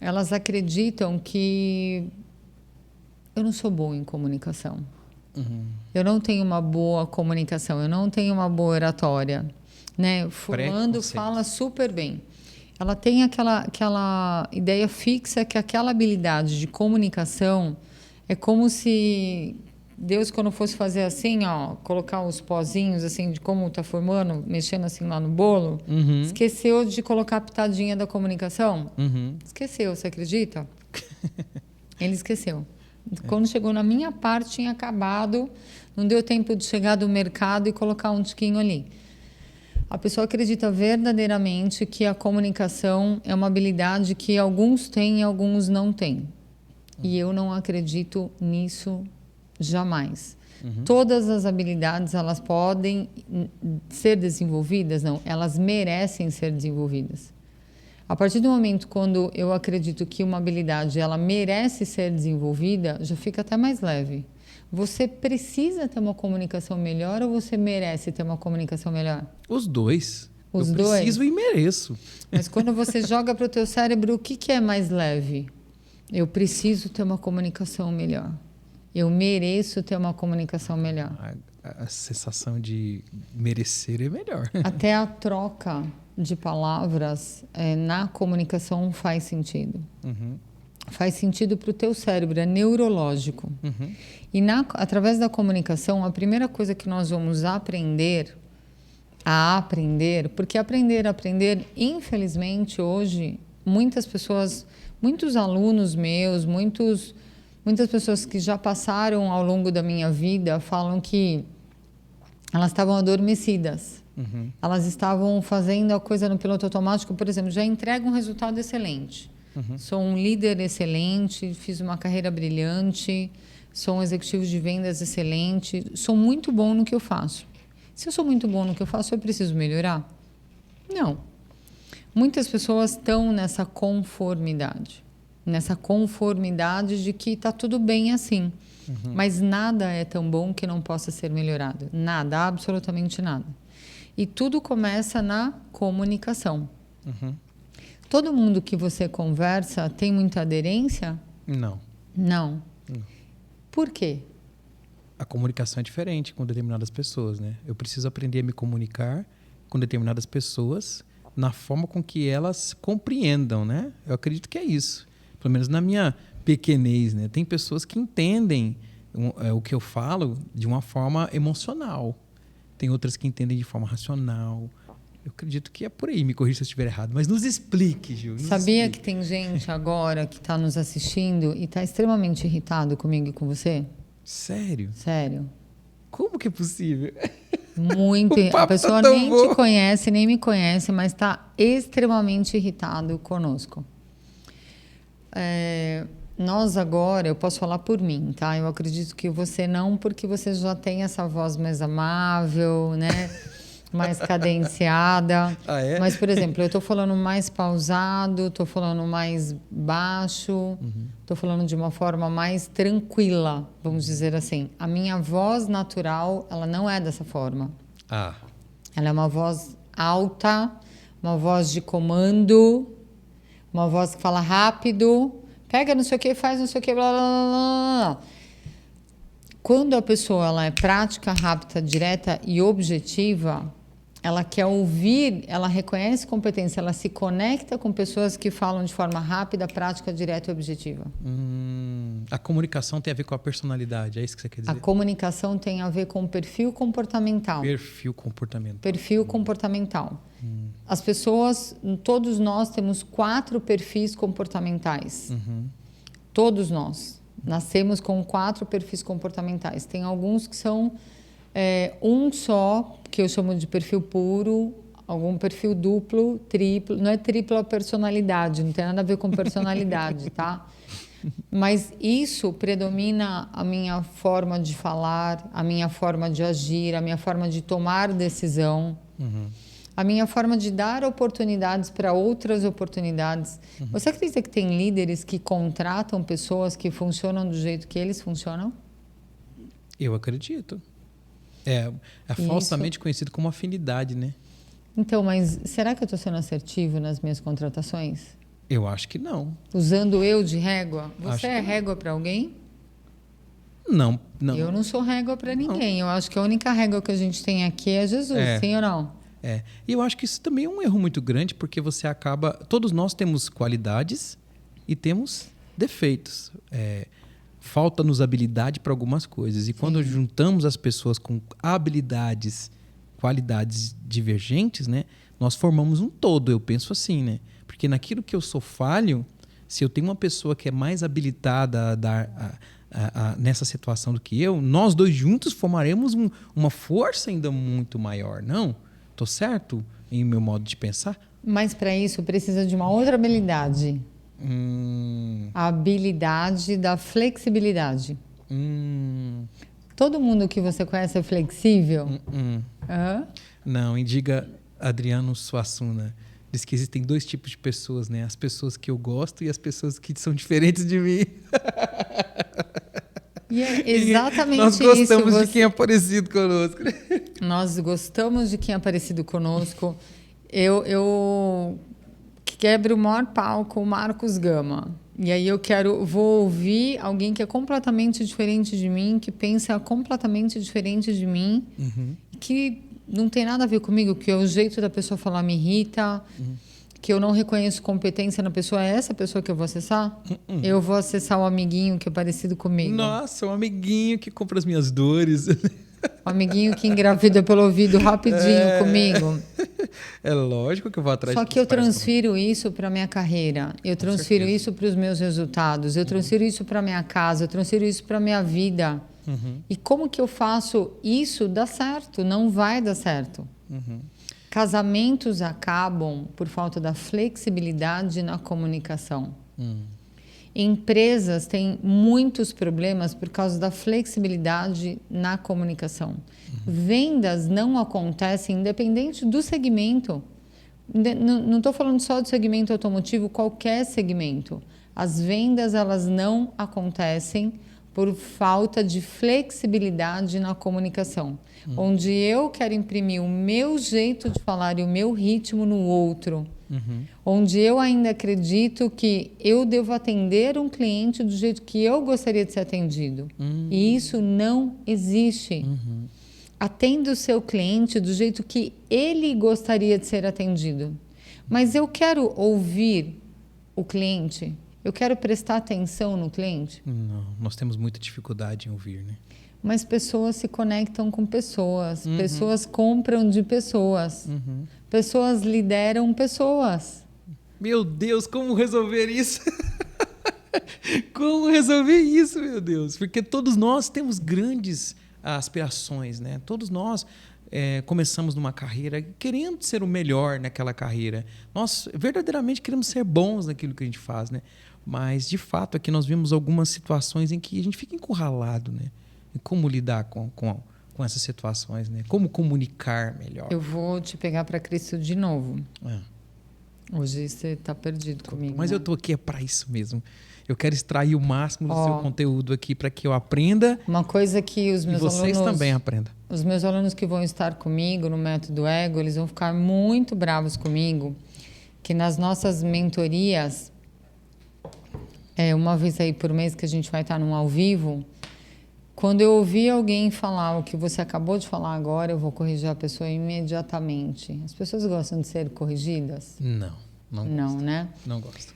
Elas acreditam que eu não sou boa em comunicação. Eu não tenho uma boa comunicação, eu não tenho uma boa oratória. Né? Fulano fala super bem. Ela tem aquela ideia fixa que aquela habilidade de comunicação é como se Deus, quando fosse fazer assim, ó, colocar os pozinhos assim de como está formando, mexendo assim lá no bolo, esqueceu de colocar a pitadinha da comunicação. Esqueceu, você acredita? Ele esqueceu. Quando chegou na minha parte, tinha acabado, não deu tempo de chegar do mercado e colocar um tiquinho ali. A pessoa acredita verdadeiramente que a comunicação é uma habilidade que alguns têm e alguns não têm. E eu não acredito nisso jamais. Todas as habilidades, elas podem ser desenvolvidas? Não, elas merecem ser desenvolvidas. A partir do momento quando eu acredito que uma habilidade ela merece ser desenvolvida, já fica até mais leve. Você precisa ter uma comunicação melhor ou você merece ter uma comunicação melhor? Os dois. Eu preciso e mereço. Mas quando você joga para o teu cérebro, o que é mais leve? Eu preciso ter uma comunicação melhor. Eu mereço ter uma comunicação melhor. A sensação de merecer é melhor. Até a troca de palavras na comunicação faz sentido. Faz sentido para o teu cérebro, é neurológico. E através da comunicação, a primeira coisa que nós vamos aprender, porque aprender, infelizmente, hoje, muitas pessoas, muitos alunos meus, muitas pessoas que já passaram ao longo da minha vida falam que elas estavam adormecidas. Elas estavam fazendo a coisa no piloto automático, por exemplo, já entrega um resultado excelente. Sou um líder excelente, fiz uma carreira brilhante, sou um executivo de vendas excelente, sou muito bom no que eu faço. Se eu sou muito bom no que eu faço, eu preciso melhorar? Não. Muitas pessoas estão nessa conformidade de que está tudo bem assim. Mas nada é tão bom que não possa ser melhorado. Nada, absolutamente nada. E tudo começa na comunicação. Todo mundo que você conversa tem muita aderência? Não. Por quê? A comunicação é diferente com determinadas pessoas, né? Eu preciso aprender a me comunicar com determinadas pessoas na forma com que elas compreendam, né? Eu acredito que é isso. Pelo menos na minha pequenez, né? Tem pessoas que entendem o que eu falo de uma forma emocional. Tem outras que entendem de forma racional. Eu acredito que é por aí, me corrija se eu estiver errado. Mas nos explique, Gil. Sabia que tem gente agora que está nos assistindo e está extremamente irritado comigo e com você? Sério? Sério. Como que é possível? Muito. O A papo pessoa tá tão nem bom. te conhece, nem me conhece, mas está extremamente irritado conosco. Nós agora, eu posso falar por mim, tá? Eu acredito que você não, porque você já tem essa voz mais amável, né? Mais cadenciada. Ah, é? Mas, por exemplo, eu tô falando mais pausado, tô falando mais baixo, tô falando de uma forma mais tranquila, vamos dizer assim. A minha voz natural, ela não é dessa forma. Ah, Ela é uma voz alta, uma voz de comando, uma voz que fala rápido, pega não sei o que, faz não sei o que, blá blá blá blá. Quando a pessoa ela é prática, rápida, direta e objetiva, ela quer ouvir, ela reconhece competência, ela se conecta com pessoas que falam de forma rápida, prática, direta e objetiva. a comunicação tem a ver com a personalidade, é isso que você quer A dizer? comunicação tem a ver com perfil comportamental. Perfil comportamental. Perfil comportamental. As pessoas, todos nós temos 4 perfis comportamentais. Todos nós nascemos com 4 perfis comportamentais. Tem alguns que são um só, que eu chamo de perfil puro, algum perfil duplo, triplo. Não é tripla personalidade, não tem nada a ver com personalidade, tá? Mas isso predomina a minha forma de falar, a minha forma de agir, a minha forma de tomar decisão, a minha forma de dar oportunidades para outras oportunidades. Você acredita que tem líderes que contratam pessoas que funcionam do jeito que eles funcionam? Eu acredito. É falsamente conhecido como afinidade, né? Então, mas será que eu estou sendo assertivo nas minhas contratações? Eu acho que não. Usando eu de régua? Acho Você que é não. régua para alguém? Não, não. Eu não sou régua para ninguém. Eu acho que a única régua que a gente tem aqui é Jesus, É. sim ou não? E eu acho que isso também é um erro muito grande, porque você acaba... Todos nós temos qualidades e temos defeitos. Falta-nos habilidade para algumas coisas. E quando juntamos as pessoas com habilidades, qualidades divergentes, né, nós formamos um todo, eu penso assim, né? Porque naquilo que eu sou falho, se eu tenho uma pessoa que é mais habilitada a dar nessa situação do que eu, nós dois juntos formaremos uma força ainda muito maior, não? Tô certo em meu modo de pensar? Mas para isso precisa de uma outra habilidade. A habilidade da flexibilidade. Todo mundo que você conhece é flexível? Hã? Não, indiga Adriano Suassuna. Diz que existem 2 tipos de pessoas, né? As pessoas que eu gosto e as pessoas que são diferentes de mim. E é exatamente Nós gostamos isso. de quem é parecido conosco. Nós gostamos de quem é parecido conosco. Eu quebro o maior pau com o Marcos Gama. E aí vou ouvir alguém que é completamente diferente de mim, que pensa completamente diferente de mim, que não tem nada a ver comigo, que o jeito da pessoa falar me irrita, que eu não reconheço competência na pessoa. É essa pessoa que eu vou acessar? Eu vou acessar o amiguinho que é parecido comigo. Nossa, um amiguinho que compra as minhas dores. O amiguinho que engravida pelo ouvido rapidinho comigo. É lógico que eu vou atrás Só de que eu transfiro isso para minha carreira, eu transfiro isso para os meus resultados, eu transfiro isso para minha casa, eu transfiro isso para minha vida. E como que eu faço isso dar certo? Não vai dar certo. Casamentos acabam por falta da flexibilidade na comunicação. Empresas têm muitos problemas por causa da flexibilidade na comunicação. Vendas não acontecem independente do segmento. Não estou falando só do segmento automotivo, qualquer segmento. As vendas elas não acontecem por falta de flexibilidade na comunicação. Onde eu quero imprimir o meu jeito de falar e o meu ritmo no outro. Onde eu ainda acredito que eu devo atender um cliente do jeito que eu gostaria de ser atendido. E isso não existe. Atenda o seu cliente do jeito que ele gostaria de ser atendido. Mas eu quero ouvir o cliente? Eu quero prestar atenção no cliente? Não, nós temos muita dificuldade em ouvir, né? Mas pessoas se conectam com pessoas. Pessoas compram de pessoas. Pessoas lideram pessoas. Meu Deus, como resolver isso? Como resolver isso, meu Deus? Porque todos nós temos grandes aspirações, né? Todos nós começamos numa carreira querendo ser o melhor naquela carreira. Nós verdadeiramente queremos ser bons naquilo que a gente faz, né? Mas, de fato, aqui nós vimos algumas situações em que a gente fica encurralado, né? Em como lidar com essas situações, né? Como comunicar melhor. Eu vou te pegar para Cristo de novo. É. Hoje você está perdido comigo. Mas né? eu tô aqui para isso mesmo. Eu quero extrair o máximo do seu conteúdo aqui para que eu aprenda. Uma coisa que os meus alunos... E vocês também aprendam. Os meus alunos que vão estar comigo no Método Ego, eles vão ficar muito bravos comigo, que nas nossas mentorias, uma vez aí por mês que a gente vai estar num ao vivo, quando eu ouvir alguém falar o que você acabou de falar agora, eu vou corrigir a pessoa imediatamente. As pessoas gostam de ser corrigidas? Não gosto. Né? Não gosto.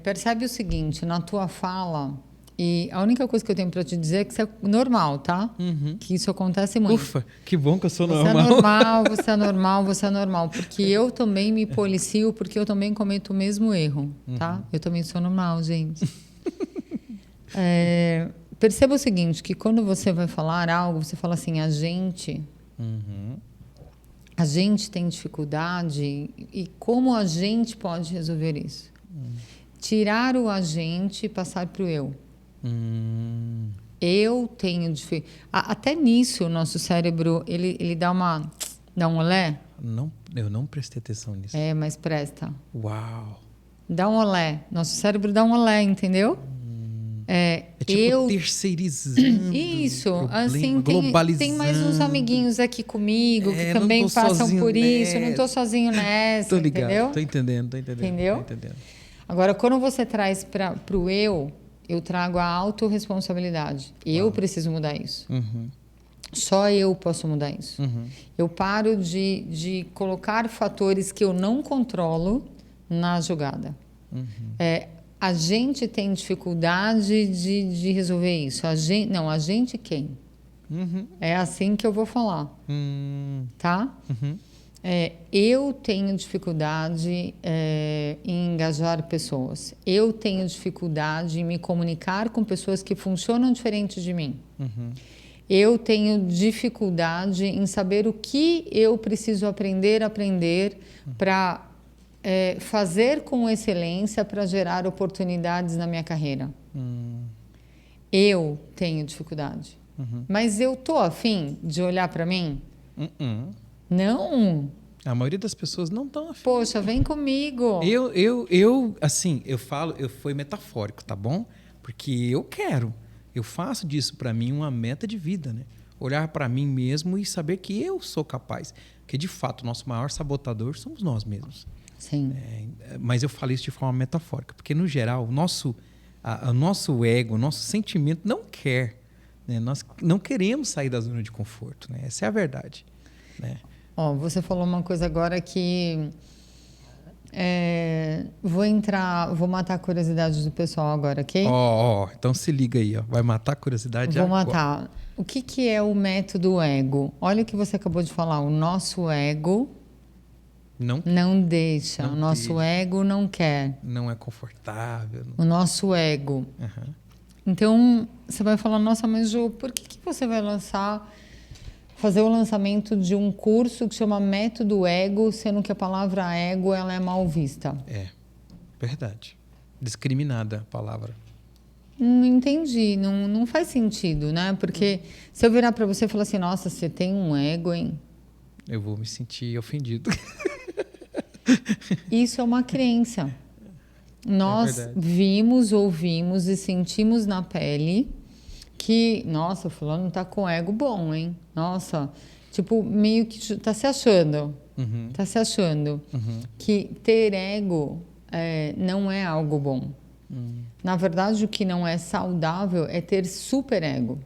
Percebe o seguinte, na tua fala, e a única coisa que eu tenho para te dizer é que isso é normal, tá? Uhum. Que isso acontece muito. Ufa, que bom que eu sou normal. Você é normal. Porque eu também me policio, porque eu também cometo o mesmo erro, tá? Eu também sou normal, gente. Perceba o seguinte, que quando você vai falar algo, você fala assim, a gente tem dificuldade e como a gente pode resolver isso? Tirar o agente e passar para o eu. Eu tenho dificuldade. Até nisso, o nosso cérebro, ele dá um olé. Não, eu não prestei atenção nisso. Mas presta. Uau! Dá um olé. Nosso cérebro dá um olé, entendeu? Tipo terceirizando. Isso, problema, assim, tem mais uns amiguinhos aqui comigo que também passam por isso. Eu não estou sozinho nessa, tô ligado, entendeu? Tô entendendo. Entendeu? Tô entendendo. Agora, quando você traz para o eu trago a autorresponsabilidade. Eu preciso mudar isso. Só eu posso mudar isso. Eu paro de colocar fatores que eu não controlo na jogada. A gente tem dificuldade de resolver isso. A gente quem? É assim que eu vou falar. Tá? Eu tenho dificuldade em engajar pessoas. Eu tenho dificuldade em me comunicar com pessoas que funcionam diferente de mim. Eu tenho dificuldade em saber o que eu preciso aprender para fazer com excelência para gerar oportunidades na minha carreira. Eu tenho dificuldade. Mas eu tô afim de olhar para mim? Não. A maioria das pessoas não estão afim. Poxa, vem comigo. Eu falo, foi metafórico, tá bom? Porque eu quero. Eu faço disso para mim uma meta de vida, né? Olhar para mim mesmo e saber que eu sou capaz. Porque, de fato, o nosso maior sabotador somos nós mesmos. Sim. Mas eu falo isso de forma metafórica. Porque, no geral, o nosso ego, o nosso sentimento não quer. Né? Nós não queremos sair da zona de conforto. Né? Essa é a verdade. Né? Você falou uma coisa agora que... vou matar a curiosidade do pessoal agora, ok? Então se liga aí, vai matar a curiosidade agora. Vou matar. O que é o método ego? Olha o que você acabou de falar, o nosso ego não deixa, o nosso ego não quer. Não é confortável. O nosso ego. Então, você vai falar, nossa, mas Jô, por que você vai fazer o lançamento de um curso que chama Método Ego, sendo que a palavra ego ela é mal vista? Verdade. Discriminada a palavra. Não entendi, não faz sentido, né? Porque se eu virar para você e falar assim, nossa, você tem um ego, hein? Eu vou me sentir ofendido. Isso é uma crença. Nós vimos, ouvimos e sentimos na pele que, nossa, o fulano tá com ego bom, hein? Nossa, tipo, meio que tá se achando. Tá se achando que ter ego não é algo bom. Na verdade, o que não é saudável é ter superego.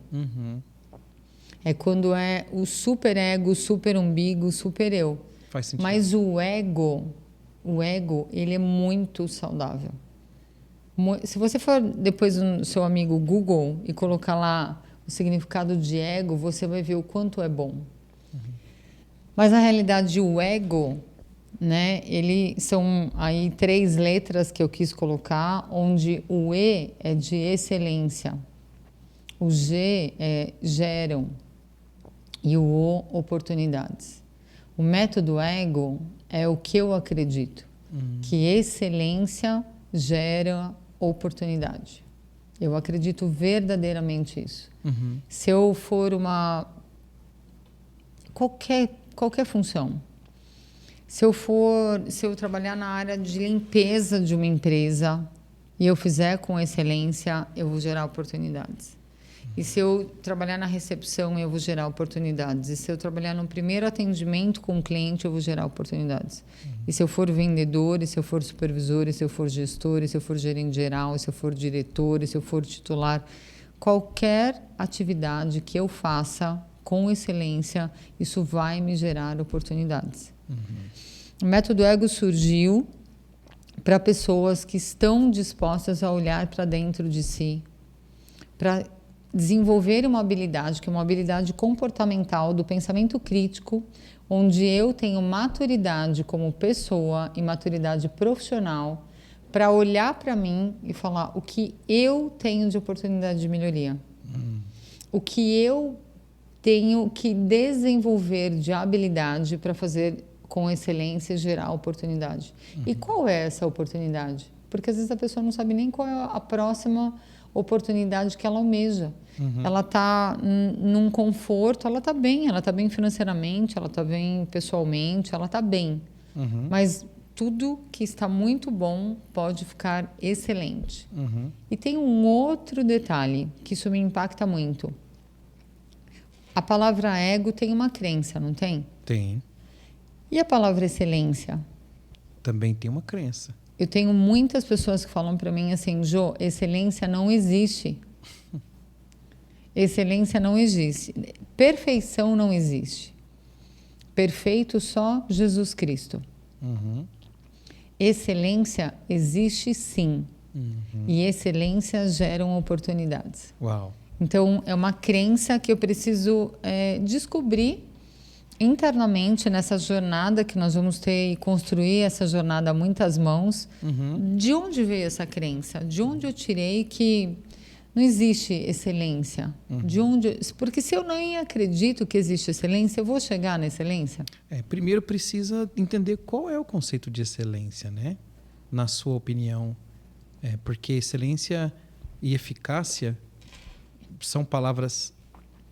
É quando é o superego, super umbigo, super eu. Faz sentido. Mas o ego, ele é muito saudável. Se você for depois no seu amigo Google e colocar lá o significado de ego, você vai ver o quanto é bom. Mas na realidade o ego, né, ele são aí 3 letras que eu quis colocar, onde o E é de excelência, o G é geram, e o oportunidades. O método ego é o que eu acredito, que excelência gera oportunidade. Eu acredito verdadeiramente isso. Se eu for qualquer função, se eu trabalhar na área de limpeza de uma empresa e eu fizer com excelência, eu vou gerar oportunidades. E se eu trabalhar na recepção, eu vou gerar oportunidades. E se eu trabalhar no primeiro atendimento com o cliente, eu vou gerar oportunidades. E se eu for vendedor, e se eu for supervisor, e se eu for gestor, e se eu for gerente geral, e se eu for diretor, e se eu for titular, qualquer atividade que eu faça com excelência, isso vai me gerar oportunidades. O método ego surgiu para pessoas que estão dispostas a olhar para dentro de si, para desenvolver uma habilidade, que é uma habilidade comportamental do pensamento crítico, onde eu tenho maturidade como pessoa e maturidade profissional para olhar para mim e falar o que eu tenho de oportunidade de melhoria. O que eu tenho que desenvolver de habilidade para fazer com excelência e gerar oportunidade. E qual é essa oportunidade? Porque às vezes a pessoa não sabe nem qual é a próxima oportunidade que ela almeja. Ela está num conforto, ela está bem financeiramente, ela está bem pessoalmente, ela está bem. Mas tudo que está muito bom pode ficar excelente. E tem um outro detalhe que isso me impacta muito. A palavra ego tem uma crença, não tem? Tem. E a palavra excelência? Também tem uma crença. Eu tenho muitas pessoas que falam para mim assim, Jô, excelência não existe. Excelência não existe. Perfeição não existe. Perfeito só Jesus Cristo. Excelência existe sim. E excelência geram oportunidades. Uau. Então, é uma crença que eu preciso descobrir internamente nessa jornada que nós vamos ter e construir essa jornada a muitas mãos. De onde veio essa crença? De onde eu tirei que não existe excelência? De onde? Porque se eu nem acredito que existe excelência, eu vou chegar na excelência? Primeiro precisa entender qual é o conceito de excelência, né? Na sua opinião. Porque excelência e eficácia são palavras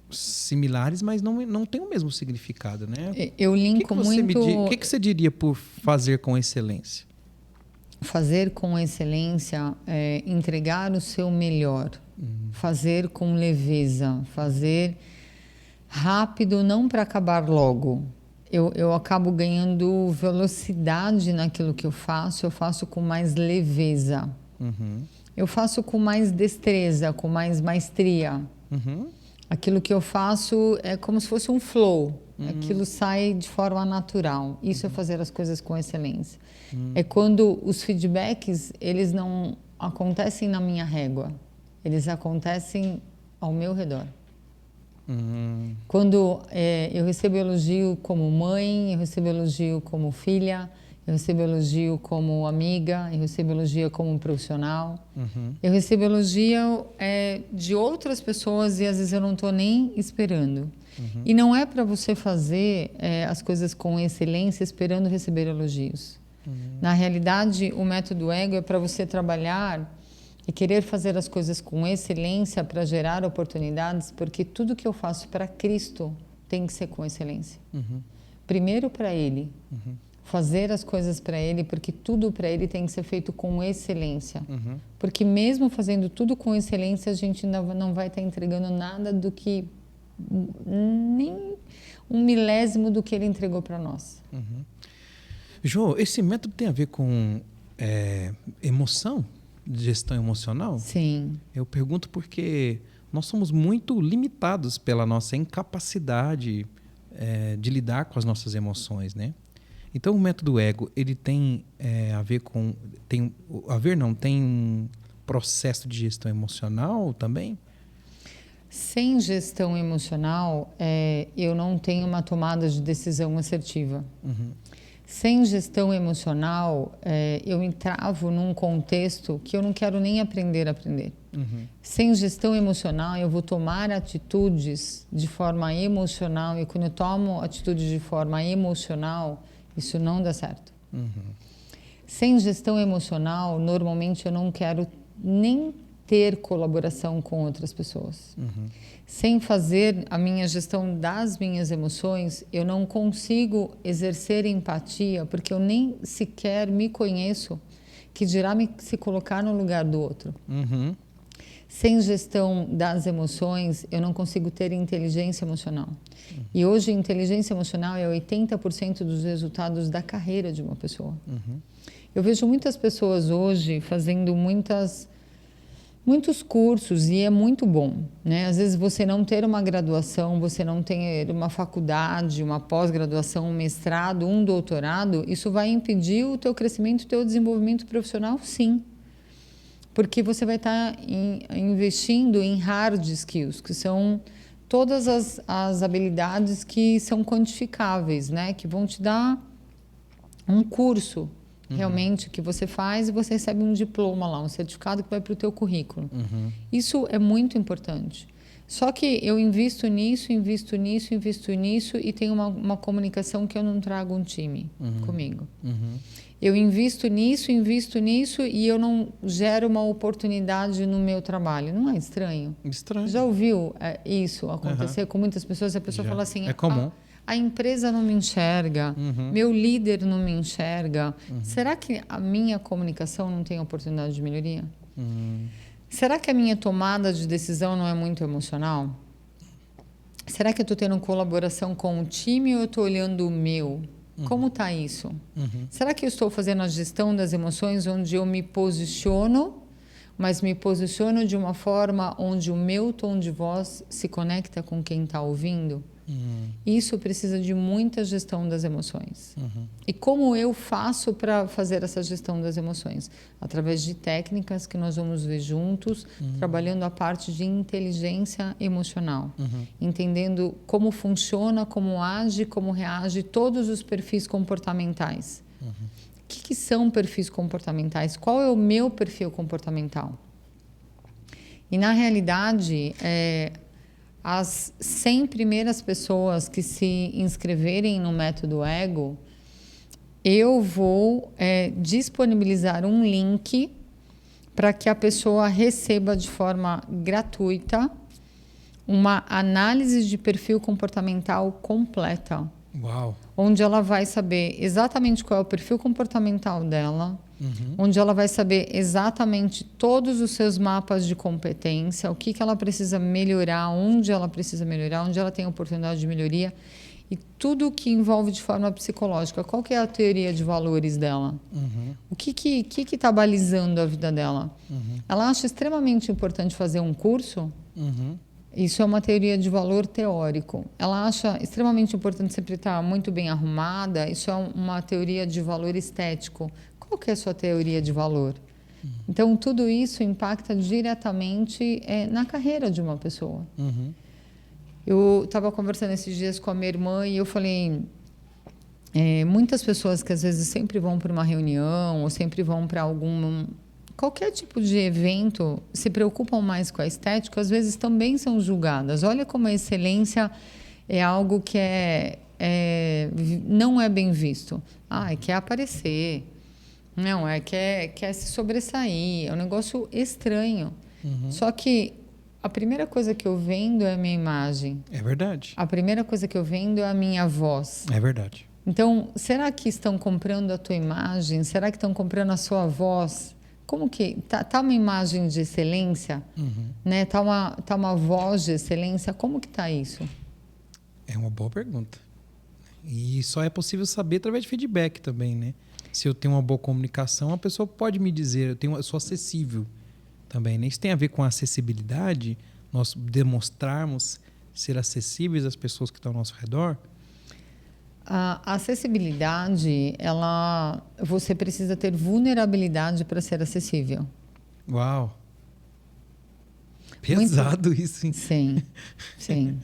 similares, mas não tem o mesmo significado, né? Eu linko muito... O que você diria por fazer com excelência? Fazer com excelência é entregar o seu melhor. Fazer com leveza. Fazer rápido, não para acabar logo. Eu acabo ganhando velocidade naquilo que eu faço com mais leveza. Eu faço com mais destreza, com mais maestria. Aquilo que eu faço é como se fosse um flow. Aquilo sai de forma natural. Isso é fazer as coisas com excelência. É quando os feedbacks, eles não acontecem na minha régua. Eles acontecem ao meu redor. Quando eu recebo elogio como mãe, eu recebo elogio como filha, eu recebo elogio como amiga, eu recebo elogio como profissional, eu recebo elogio de outras pessoas e às vezes eu não estou nem esperando. E não é para você fazer as coisas com excelência esperando receber elogios. Na realidade, o método ego é para você trabalhar e querer fazer as coisas com excelência para gerar oportunidades, porque tudo que eu faço para Cristo tem que ser com excelência. Primeiro para Ele. Fazer as coisas para Ele, porque tudo para Ele tem que ser feito com excelência. Porque mesmo fazendo tudo com excelência, a gente ainda não vai estar entregando nada do que... nem um milésimo do que Ele entregou para nós. Jô, esse método tem a ver com emoção? Gestão emocional? Sim. Eu pergunto porque nós somos muito limitados pela nossa incapacidade de lidar com as nossas emoções, né? Então, o método ego, ele tem a ver com... Tem um processo de gestão emocional também? Sem gestão emocional, eu não tenho uma tomada de decisão assertiva. Sem gestão emocional, eu entravo num contexto que eu não quero nem aprender a aprender. Sem gestão emocional, eu vou tomar atitudes de forma emocional, e quando eu tomo atitudes de forma emocional, isso não dá certo. Sem gestão emocional, normalmente eu não quero nem ter colaboração com outras pessoas. Sem fazer a minha gestão das minhas emoções, eu não consigo exercer empatia, porque eu nem sequer me conheço, que dirá me se colocar no lugar do outro. Sem gestão das emoções, eu não consigo ter inteligência emocional. E hoje, inteligência emocional é 80% dos resultados da carreira de uma pessoa. Eu vejo muitas pessoas hoje fazendo muitos cursos, e é muito bom, né? Às vezes você não ter uma graduação, você não ter uma faculdade, uma pós-graduação, um mestrado, um doutorado, isso vai impedir o teu crescimento, o teu desenvolvimento profissional, sim. Porque você vai estar investindo em hard skills, que são todas as habilidades que são quantificáveis, né? Que vão te dar um curso realmente que você faz, e você recebe um diploma lá, um certificado que vai para o teu currículo. Isso é muito importante. Só que eu invisto nisso e tenho uma comunicação que eu não trago um time comigo. Eu invisto nisso e eu não gero uma oportunidade no meu trabalho. Não é estranho? Estranho. Já ouviu isso acontecer com muitas pessoas? A pessoa fala assim... É comum. A empresa não me enxerga, meu líder não me enxerga. Será que a minha comunicação não tem oportunidade de melhoria? Será que a minha tomada de decisão não é muito emocional? Será que eu estou tendo colaboração com o time ou eu estou olhando o meu? Como está isso? Será que eu estou fazendo a gestão das emoções onde eu me posiciono, mas me posiciono de uma forma onde o meu tom de voz se conecta com quem está ouvindo? Isso precisa de muita gestão das emoções. E como eu faço para fazer essa gestão das emoções? Através de técnicas que nós vamos ver juntos, trabalhando a parte de inteligência emocional, entendendo como funciona, como age, como reage todos os perfis comportamentais. O que são perfis comportamentais? Qual é o meu perfil comportamental? E na realidade, as 100 primeiras pessoas que se inscreverem no Método Ego, eu vou disponibilizar um link para que a pessoa receba de forma gratuita uma análise de perfil comportamental completa. Uau! Onde ela vai saber exatamente qual é o perfil comportamental dela, onde ela vai saber exatamente todos os seus mapas de competência, o que ela precisa melhorar, onde ela precisa melhorar, onde ela tem oportunidade de melhoria, e tudo que envolve de forma psicológica. Qual que é a teoria de valores dela? O que está balizando a vida dela? Ela acha extremamente importante fazer um curso? Isso é uma teoria de valor teórico. Ela acha extremamente importante sempre estar muito bem arrumada. Isso é uma teoria de valor estético. Qual que é a sua teoria de valor? Então, tudo isso impacta diretamente na carreira de uma pessoa. Eu estava conversando esses dias com a minha irmã e eu falei... muitas pessoas que às vezes sempre vão para uma reunião ou sempre vão para qualquer tipo de evento, se preocupam mais com a estética, às vezes também são julgadas. Olha como a excelência é algo que não é bem visto. Quer aparecer. Não, quer se sobressair. É um negócio estranho. Só que a primeira coisa que eu vendo é a minha imagem. É verdade. A primeira coisa que eu vendo é a minha voz. É verdade. Então, será que estão comprando a tua imagem? Será que estão comprando a sua voz? Como que tá uma imagem de excelência, né? Tá uma voz de excelência. Como que tá isso? É uma boa pergunta. E só é possível saber através de feedback também, né? Se eu tenho uma boa comunicação, a pessoa pode me dizer, eu sou acessível também, né? Isso tem a ver com a acessibilidade, nós demonstrarmos ser acessíveis às pessoas que estão ao nosso redor. A acessibilidade, você precisa ter vulnerabilidade para ser acessível. Uau! Pesado isso, hein? Sim, sim.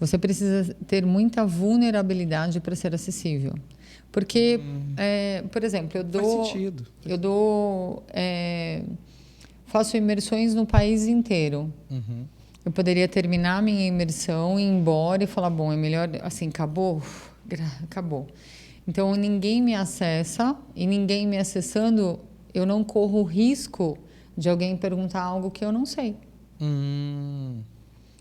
Você precisa ter muita vulnerabilidade para ser acessível. Porque, por exemplo, Faz sentido. Faço imersões no país inteiro. Uhum. Eu poderia terminar a minha imersão, ir embora e falar, bom, é melhor assim, acabou? Acabou. Então, ninguém me acessa e ninguém me acessando, eu não corro o risco de alguém perguntar algo que eu não sei.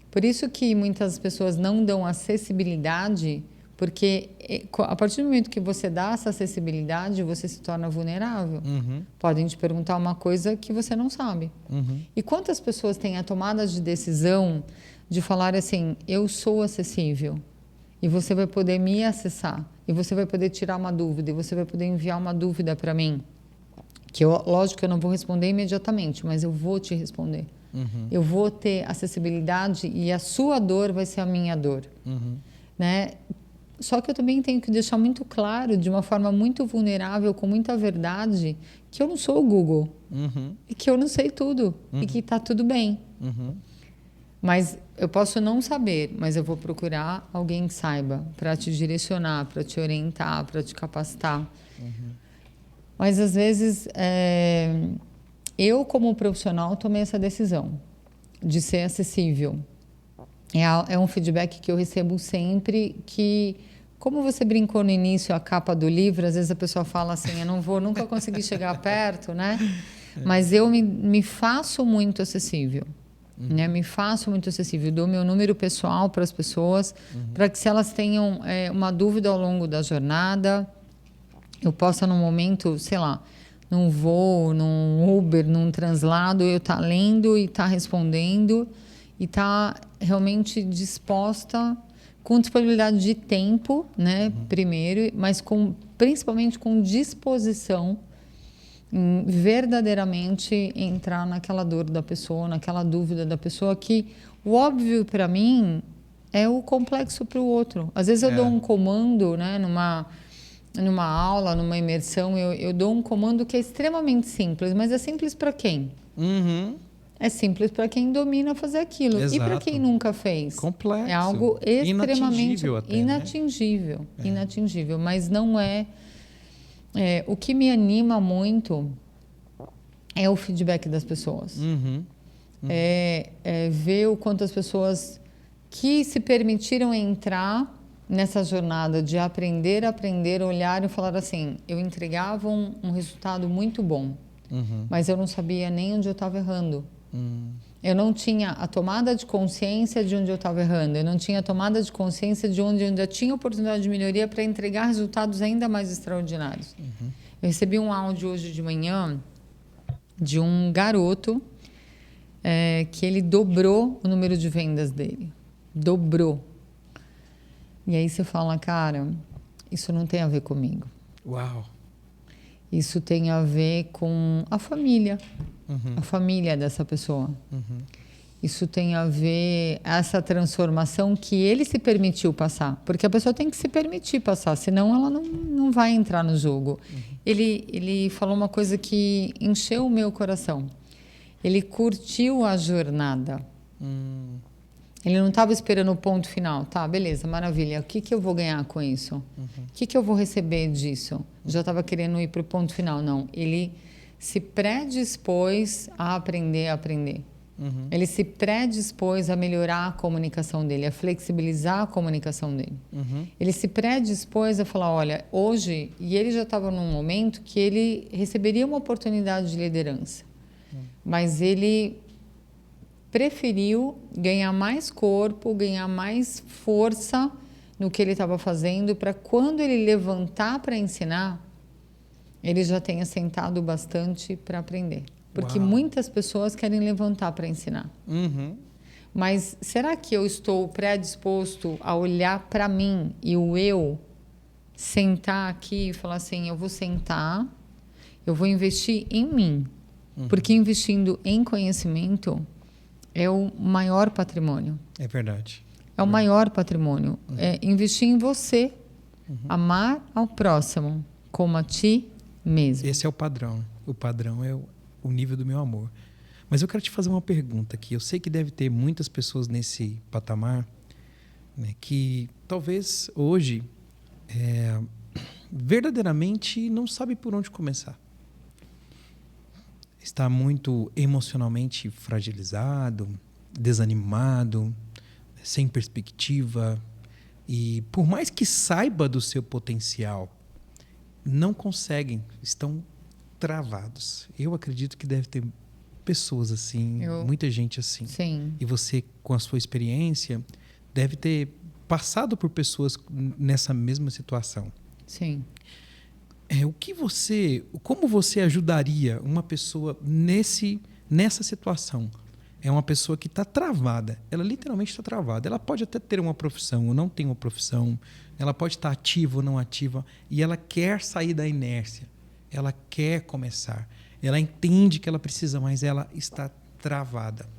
Por isso que muitas pessoas não dão acessibilidade, porque a partir do momento que você dá essa acessibilidade, você se torna vulnerável. Uhum. Podem te perguntar uma coisa que você não sabe. Uhum. E quantas pessoas têm a tomada de decisão de falar assim, eu sou acessível e você vai poder me acessar e você vai poder tirar uma dúvida e você vai poder enviar uma dúvida para mim, que lógico que eu não vou responder imediatamente, mas eu vou te responder. Uhum. Eu vou ter acessibilidade e a sua dor vai ser a minha dor. Uhum. Né? Só que eu também tenho que deixar muito claro, de uma forma muito vulnerável, com muita verdade, que eu não sou o Google. Uhum. E que eu não sei tudo. E que está tudo bem. Uhum. Mas eu posso não saber, mas eu vou procurar alguém que saiba para te direcionar, para te orientar, para te capacitar. Uhum. Mas às vezes eu, como profissional, tomei essa decisão de ser acessível. É um feedback que eu recebo sempre, que, como você brincou no início, a capa do livro, às vezes a pessoa fala assim, eu não vou nunca conseguir chegar perto, né? Mas eu me faço muito acessível. Né? Me faço muito acessível. Dou meu número pessoal para as pessoas, para que se elas tenham uma dúvida ao longo da jornada, eu possa, num momento, sei lá, num voo, num Uber, num translado, eu estar lendo e estar respondendo e estar realmente disposta, com disponibilidade de tempo, né, primeiro, mas principalmente com disposição em verdadeiramente entrar naquela dor da pessoa, naquela dúvida da pessoa, que o óbvio para mim é o complexo para o outro. Às vezes eu dou um comando, né, numa aula, numa imersão, eu dou um comando que é extremamente simples, mas é simples para quem? Uhum. É simples para quem domina fazer aquilo. Exato. E para quem nunca fez? Complexo. É algo extremamente inatingível até, inatingível. Né? Inatingível, mas não é. O que me anima muito é o feedback das pessoas. Uhum. Ver o quanto as pessoas que se permitiram entrar nessa jornada de aprender, olhar e falar assim, eu entregava um resultado muito bom, mas eu não sabia nem onde eu estava errando. Eu não tinha a tomada de consciência de onde eu estava errando, eu não tinha a tomada de consciência de onde eu ainda tinha oportunidade de melhoria para entregar resultados ainda mais extraordinários. Eu recebi um áudio hoje de manhã de um garoto que ele dobrou o número de vendas dele. Dobrou. E aí você fala, cara, isso não tem a ver comigo. Uau. Isso tem a ver com a família. A família dessa pessoa. Isso tem a ver essa transformação que ele se permitiu passar. Porque a pessoa tem que se permitir passar, senão ela não vai entrar no jogo. Ele falou uma coisa que encheu o meu coração. Ele curtiu a jornada. Ele não estava esperando o ponto final. Tá, beleza, maravilha. O que eu vou ganhar com isso? O que eu vou receber disso? Já estava querendo ir para o ponto final. Não, ele se predispôs a aprender. Ele se predispôs a melhorar a comunicação dele, a flexibilizar a comunicação dele. Ele se predispôs a falar, olha, hoje... E ele já estava num momento que ele receberia uma oportunidade de liderança. Mas ele preferiu ganhar mais corpo, ganhar mais força no que ele estava fazendo, para quando ele levantar para ensinar, ele já tenha sentado bastante para aprender. Porque muitas pessoas querem levantar para ensinar. Mas será que eu estou predisposto a olhar para mim e o eu sentar aqui e falar assim, eu vou sentar, eu vou investir em mim. Porque investindo em conhecimento é o maior patrimônio. É verdade. É o maior patrimônio. É investir em você. Amar ao próximo como a ti mesmo. Esse é o padrão. O padrão é o nível do meu amor. Mas eu quero te fazer uma pergunta aqui. Eu sei que deve ter muitas pessoas nesse patamar né, que talvez hoje verdadeiramente não sabe por onde começar. Está muito emocionalmente fragilizado, desanimado, sem perspectiva. E por mais que saiba do seu potencial, não conseguem, estão travados. Eu acredito que deve ter pessoas assim, muita gente assim. Sim. E você, com a sua experiência, deve ter passado por pessoas nessa mesma situação. Sim. Como você ajudaria uma pessoa nessa situação? É uma pessoa que está travada. Ela literalmente está travada. Ela pode até ter uma profissão ou não tem uma profissão. Ela pode estar ativa ou não ativa. E ela quer sair da inércia. Ela quer começar. Ela entende que ela precisa, mas ela está travada.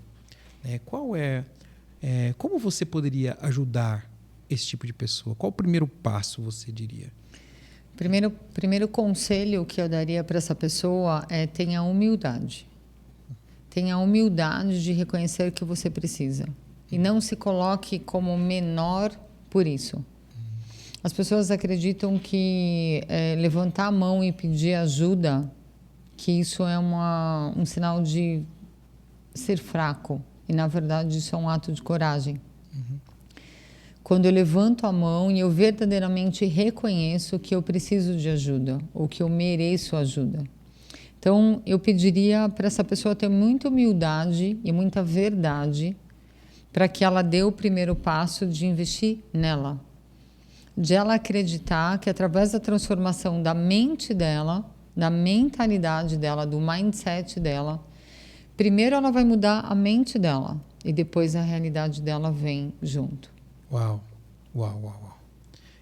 Como você poderia ajudar esse tipo de pessoa? Qual o primeiro passo, você diria? Primeiro conselho que eu daria para essa pessoa é: tenha humildade. Tenha humildade de reconhecer que você precisa. E não se coloque como menor por isso. As pessoas acreditam que levantar a mão e pedir ajuda, que isso é um sinal de ser fraco. E, na verdade, isso é um ato de coragem. Quando eu levanto a mão e eu verdadeiramente reconheço que eu preciso de ajuda, ou que eu mereço ajuda. Então, eu pediria para essa pessoa ter muita humildade e muita verdade para que ela dê o primeiro passo de investir nela. De ela acreditar que, através da transformação da mente dela, da mentalidade dela, do mindset dela, primeiro ela vai mudar a mente dela e depois a realidade dela vem junto. Uau.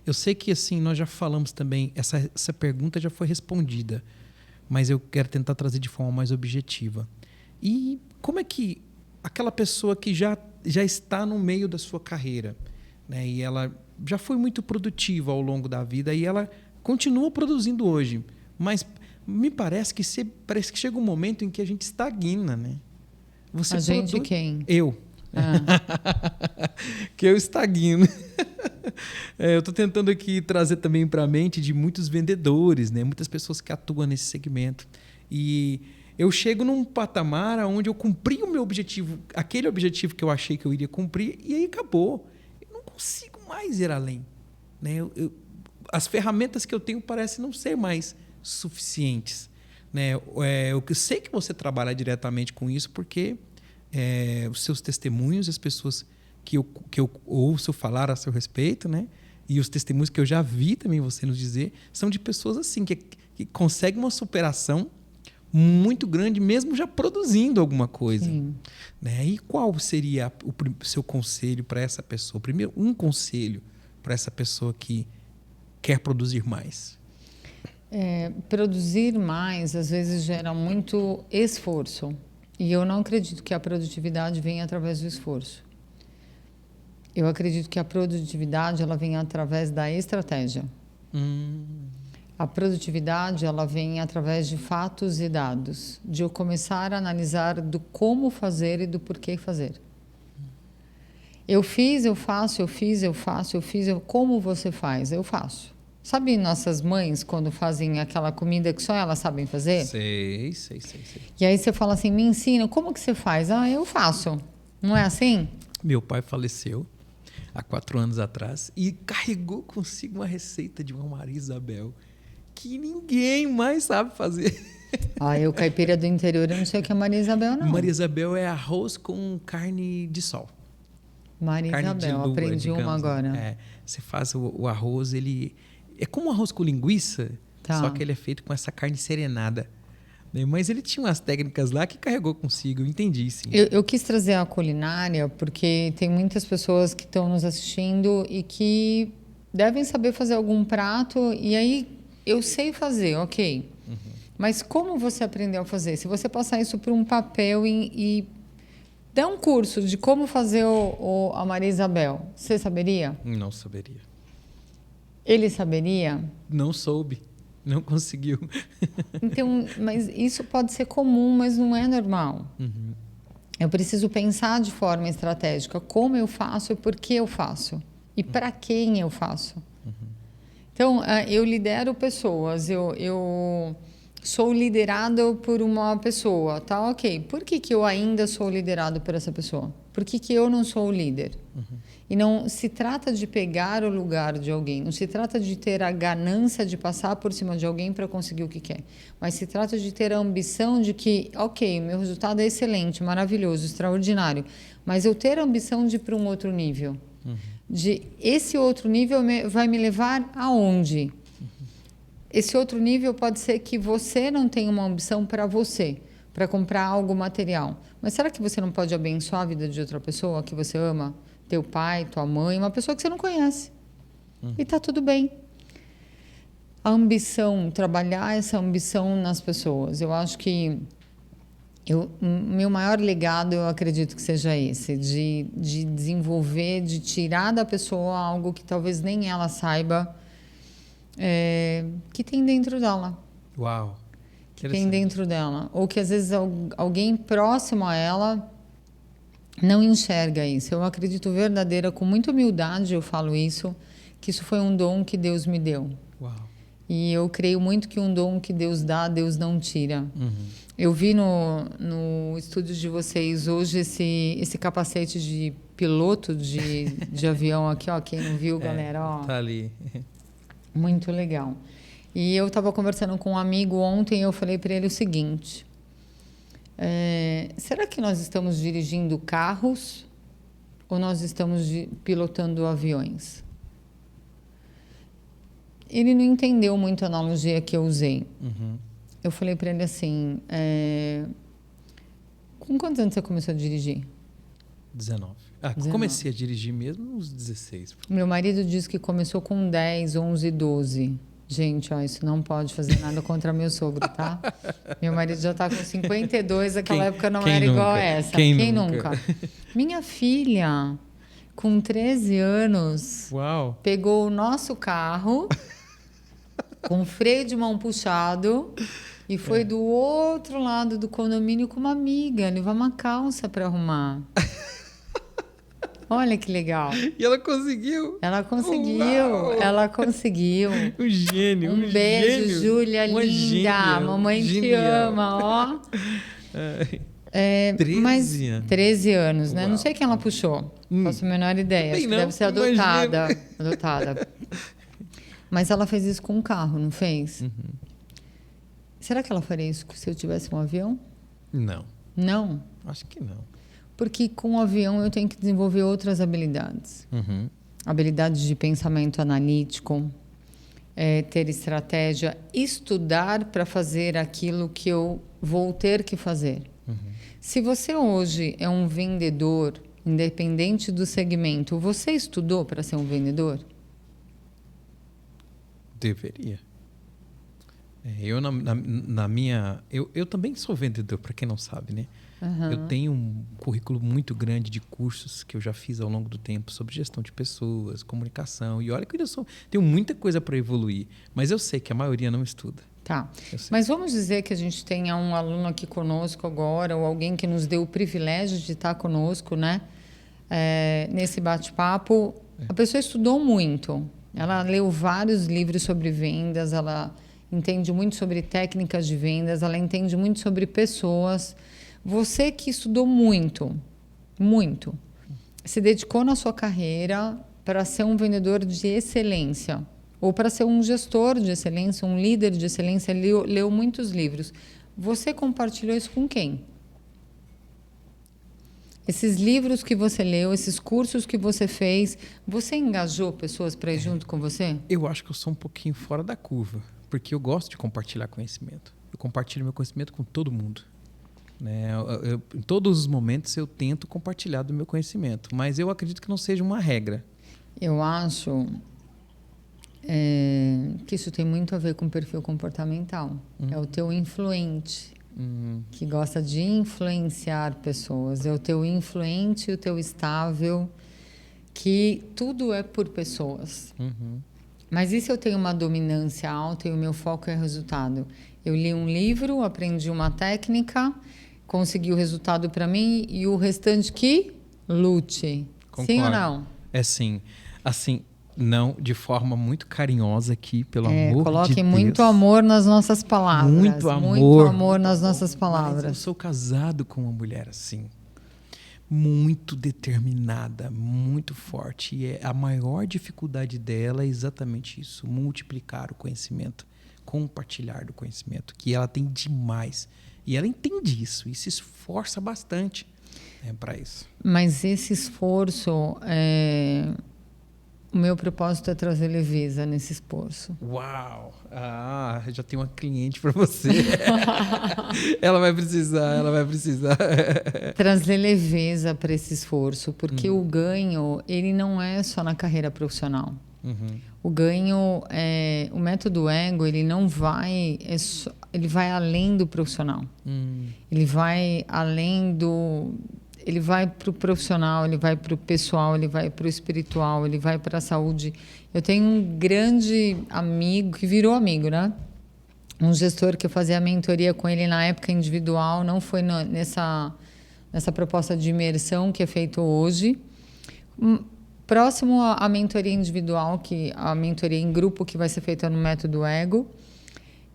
Eu sei que assim nós já falamos também, essa pergunta já foi respondida, mas eu quero tentar trazer de forma mais objetiva. E como é que aquela pessoa que já está no meio da sua carreira, né, e ela já foi muito produtiva ao longo da vida e ela continua produzindo hoje, mas me parece que chega um momento em que a gente estagna, né? A gente quem? Eu. Que eu estagno. Eu estou tentando aqui trazer também para a mente de muitos vendedores, né? Muitas pessoas que atuam nesse segmento. E eu chego num patamar onde eu cumpri o meu objetivo, aquele objetivo que eu achei que eu iria cumprir, e aí acabou. Eu não consigo mais ir além, né? As ferramentas que eu tenho parecem não ser mais suficientes, né? Eu sei que você trabalha diretamente com isso porque os seus testemunhos, as pessoas que eu ouço falar a seu respeito, né? E os testemunhos que eu já vi também você nos dizer, são de pessoas assim que conseguem uma superação muito grande, mesmo já produzindo alguma coisa. Sim. Né? E qual seria o seu conselho para essa pessoa? Primeiro, um conselho para essa pessoa que quer produzir mais. Produzir mais, às vezes, gera muito esforço. E eu não acredito que a produtividade venha através do esforço. Eu acredito que a produtividade ela vem através da estratégia. A produtividade ela vem através de fatos e dados, de eu começar a analisar do como fazer e do porquê fazer. Eu fiz, eu faço, eu fiz, eu faço, eu fiz, como você faz? Eu faço. Sabe nossas mães quando fazem aquela comida que só elas sabem fazer? Sei. E aí você fala assim, me ensina, como que você faz? Eu faço. Não é assim? Meu pai faleceu há 4 anos atrás e carregou consigo uma receita de uma Maria Isabel que ninguém mais sabe fazer. Eu caipira do interior, eu não sei o que é Maria Isabel, não. Maria Isabel é arroz com carne de sol. Maria carne Isabel, de lua, aprendi digamos, uma agora. né? Você faz o arroz, ele é como um arroz com linguiça, só que ele é feito com essa carne serenada. Mas ele tinha umas técnicas lá que carregou consigo, eu entendi, sim. Eu quis trazer a culinária porque tem muitas pessoas que estão nos assistindo e que devem saber fazer algum prato, e aí eu sei fazer, ok. Mas como você aprendeu a fazer? Se você passar isso por um papel e der um curso de como fazer a Maria Isabel, você saberia? Não saberia. Ele saberia? Não soube. Não conseguiu. Então, mas isso pode ser comum, mas não é normal. Eu preciso pensar de forma estratégica como eu faço e por que eu faço. E para quem eu faço? Então, eu lidero pessoas, eu sou liderado por uma pessoa, tá? Ok. Por que eu ainda sou liderado por essa pessoa? Por que eu não sou o líder? E não se trata de pegar o lugar de alguém, não se trata de ter a ganância de passar por cima de alguém para conseguir o que quer, mas se trata de ter a ambição de que, ok, meu resultado é excelente, maravilhoso, extraordinário, mas eu ter a ambição de ir para um outro nível. De esse outro nível vai me levar aonde? Esse outro nível pode ser que você não tenha uma ambição para você, para comprar algo material. Mas será que você não pode abençoar a vida de outra pessoa que você ama? Teu pai, tua mãe, uma pessoa que você não conhece. E tá tudo bem. A ambição, trabalhar essa ambição nas pessoas. Eu acho que meu maior legado, eu acredito que seja esse, de desenvolver, de tirar da pessoa algo que talvez nem ela saiba que tem dentro dela. Uau! Que tem dentro dela. Ou que às vezes alguém próximo a ela não enxerga isso. Eu acredito verdadeira, com muita humildade eu falo isso, que isso foi um dom que Deus me deu. Uau. E eu creio muito que um dom que Deus dá, Deus não tira. Eu vi no estúdio de vocês hoje esse capacete de piloto de avião aqui, ó. Quem não viu, galera, ó. Tá ali. Muito legal. E eu estava conversando com um amigo ontem e eu falei para ele o seguinte: será que nós estamos dirigindo carros ou nós estamos pilotando aviões? Ele não entendeu muito a analogia que eu usei. Eu falei para ele assim: com quantos anos você começou a dirigir? 19. 19. Comecei a dirigir mesmo uns 16. Meu marido diz que começou com 10, 11, 12. Gente, ó, isso não pode fazer nada contra meu sogro, tá? Meu marido já tá com 52, aquela época não era nunca? igual a essa. Quem nunca? Minha filha, com 13 anos, Uau. pegou o nosso carro com freio de mão puxado e foi do outro lado do condomínio com uma amiga levar uma calça para arrumar. Olha que legal. E ela conseguiu. Ela conseguiu. Uau. Ela conseguiu. Um gênio. Um beijo, gênio. Júlia, Uma linda. gênia, Mamãe te genial. ama, ó. 13 anos. 13 anos, né? Uau. Não sei quem ela puxou. Não faço a menor ideia. Acho que não, deve ser adotada. Adotada. Mas ela fez isso com um carro, não fez? Será que ela faria isso se eu tivesse um avião? Não. Não. Acho que não. Porque com o avião eu tenho que desenvolver outras habilidades. Habilidades de pensamento analítico, ter estratégia, estudar para fazer aquilo que eu vou ter que fazer. Se você hoje é um vendedor, independente do segmento, você estudou para ser um vendedor? Deveria. Eu, na minha... Eu também sou vendedor, para quem não sabe, né? Eu tenho um currículo muito grande de cursos que eu já fiz ao longo do tempo sobre gestão de pessoas, comunicação. E olha que eu tenho muita coisa para evoluir. Mas eu sei que a maioria não estuda. Tá. Mas vamos dizer que a gente tenha um aluno aqui conosco agora, ou alguém que nos deu o privilégio de estar conosco, né? Nesse bate-papo. A pessoa estudou muito. Ela leu vários livros sobre vendas, ela entende muito sobre técnicas de vendas, ela entende muito sobre pessoas. Você que estudou muito, muito, se dedicou na sua carreira para ser um vendedor de excelência, ou para ser um gestor de excelência, um líder de excelência, leu muitos livros. Você compartilhou isso com quem? Esses livros que você leu, esses cursos que você fez, você engajou pessoas para ir junto com você? Eu acho que eu sou um pouquinho fora da curva, porque eu gosto de compartilhar conhecimento. Eu compartilho meu conhecimento com todo mundo. Né? Em todos os momentos eu tento compartilhar do meu conhecimento, mas eu acredito que não seja uma regra. Eu acho que isso tem muito a ver com o perfil comportamental. É o teu influente, que gosta de influenciar pessoas. É o teu influente e o teu estável, que tudo é por pessoas. Mas e se eu tenho uma dominância alta e o meu foco é resultado? Eu li um livro, aprendi uma técnica, consegui o resultado para mim e o restante que lute. Concordo. Sim ou não? É sim. Assim, não, de forma muito carinhosa aqui, pelo amor de Deus. Coloque muito amor nas nossas palavras. Muito amor nas nossas palavras. Mas eu sou casado com uma mulher assim, muito determinada, muito forte. E a maior dificuldade dela é exatamente isso, multiplicar o conhecimento, compartilhar do conhecimento, que ela tem demais. E ela entende isso e se esforça bastante para isso. Mas esse esforço, o meu propósito é trazer leveza nesse esforço. Uau! Já tem uma cliente para você. Ela vai precisar. Trazer leveza para esse esforço, porque o ganho, ele não é só na carreira profissional. O ganho, o método ego, ele não vai, ele vai além do profissional. Ele vai além do... Ele vai para o profissional, ele vai para o pessoal, ele vai para o espiritual, ele vai para a saúde. Eu tenho um grande amigo, que virou amigo, né? Um gestor que eu fazia a mentoria com ele na época individual, não foi nessa proposta de imersão que é feito hoje. Próximo à mentoria individual, a mentoria em grupo que vai ser feita no método ego.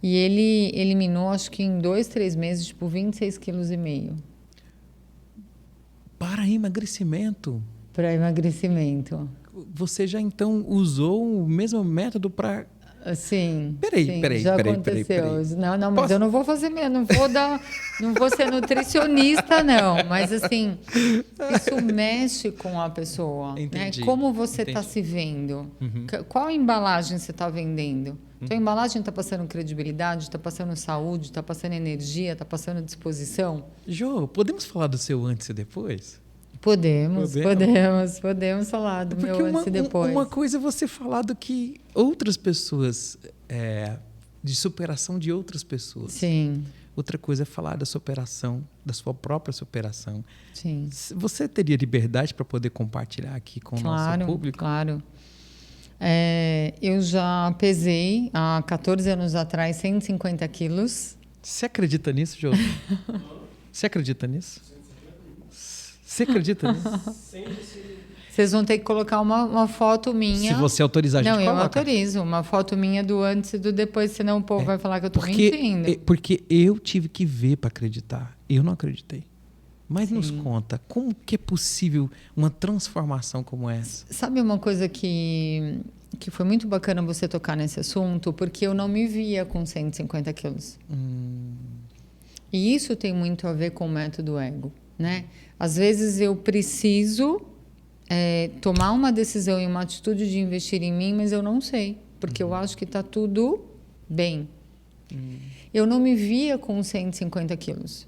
E ele eliminou, acho que em 2-3 meses, 26,5 kg. Para emagrecimento? Para emagrecimento. Você já então usou o mesmo método para... Sim. Peraí. Já aconteceu. Não, mas eu não vou fazer mesmo, não vou ser nutricionista, não. Mas assim, isso mexe com a pessoa. Entendi. Né? Como você está se vendo? Qual embalagem você está vendendo? Tua embalagem está passando credibilidade, está passando saúde, está passando energia, está passando disposição? Jô, podemos falar do seu antes e depois? Podemos falar do meu antes e depois. Uma coisa é você falar do que outras pessoas, de superação de outras pessoas. Sim. Outra coisa é falar da superação, da sua própria superação. Sim. Você teria liberdade para poder compartilhar aqui com o nosso público? Claro. Eu já pesei há 14 anos atrás 150 quilos. Você acredita nisso, Jô? Você acredita nisso? Você acredita nisso? Vocês vão ter que colocar uma foto minha. Se você autorizar, a gente coloca. Não, eu autorizo. Uma foto minha do antes e do depois, senão o povo vai falar que eu estou mentindo. Porque eu tive que ver para acreditar. Eu não acreditei. Mas nos conta, como que é possível uma transformação como essa? Sabe uma coisa que foi muito bacana você tocar nesse assunto? Porque eu não me via com 150 quilos. E isso tem muito a ver com o método ego, né? Às vezes eu preciso tomar uma decisão e uma atitude de investir em mim, mas eu não sei, porque eu acho que está tudo bem. Eu não me via com 150 quilos.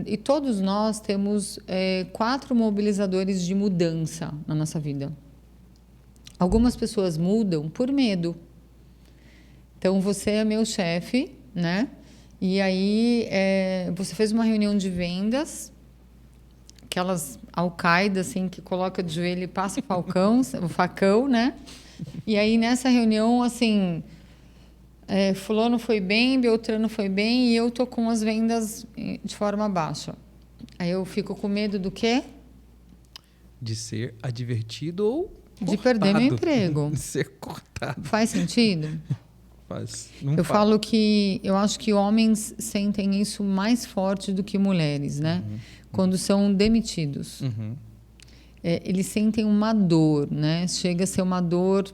E todos nós temos 4 mobilizadores de mudança na nossa vida. Algumas pessoas mudam por medo. Então, você é meu chefe, né? E aí, você fez uma reunião de vendas, aquelas Al-Qaeda, assim, que coloca de joelho e passa o facão, né? E aí, nessa reunião, assim... fulano foi bem, Beltrano foi bem e eu tô com as vendas de forma baixa. Aí eu fico com medo do quê? De ser advertido ou cortado. De perder meu emprego. De ser cortado. Faz sentido? Faz. Eu falo que eu acho que homens sentem isso mais forte do que mulheres, né? Quando são demitidos. Eles sentem uma dor, né? Chega a ser uma dor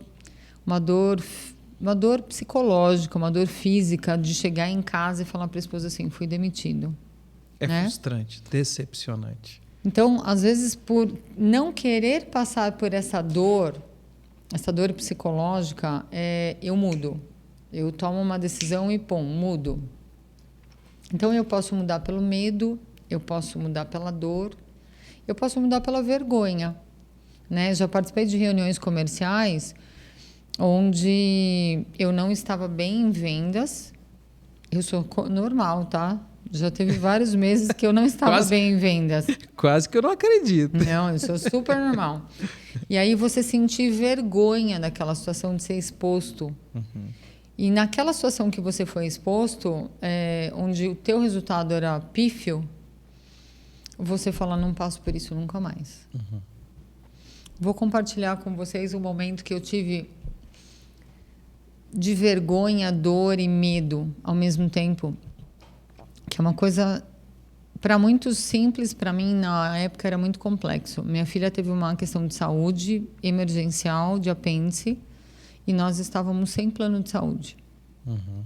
psicológica, uma dor física de chegar em casa e falar para a esposa assim, fui demitido. É frustrante, decepcionante. Então, às vezes, por não querer passar por essa dor psicológica, eu mudo. Eu tomo uma decisão e, mudo. Então, eu posso mudar pelo medo, eu posso mudar pela dor, eu posso mudar pela vergonha. Né? Já participei de reuniões comerciais onde eu não estava bem em vendas. Eu sou normal, tá? Já teve vários meses que eu não estava bem em vendas. Quase que eu não acredito. Não, eu sou super normal. E aí você sentir vergonha daquela situação de ser exposto. E naquela situação que você foi exposto, onde o teu resultado era pífio, você fala, não passo por isso nunca mais. Vou compartilhar com vocês um momento que eu tive de vergonha, dor e medo ao mesmo tempo, que é uma coisa para muitos simples, para mim na época era muito complexo. Minha filha teve uma questão de saúde emergencial de apêndice e nós estávamos sem plano de saúde. Uhum.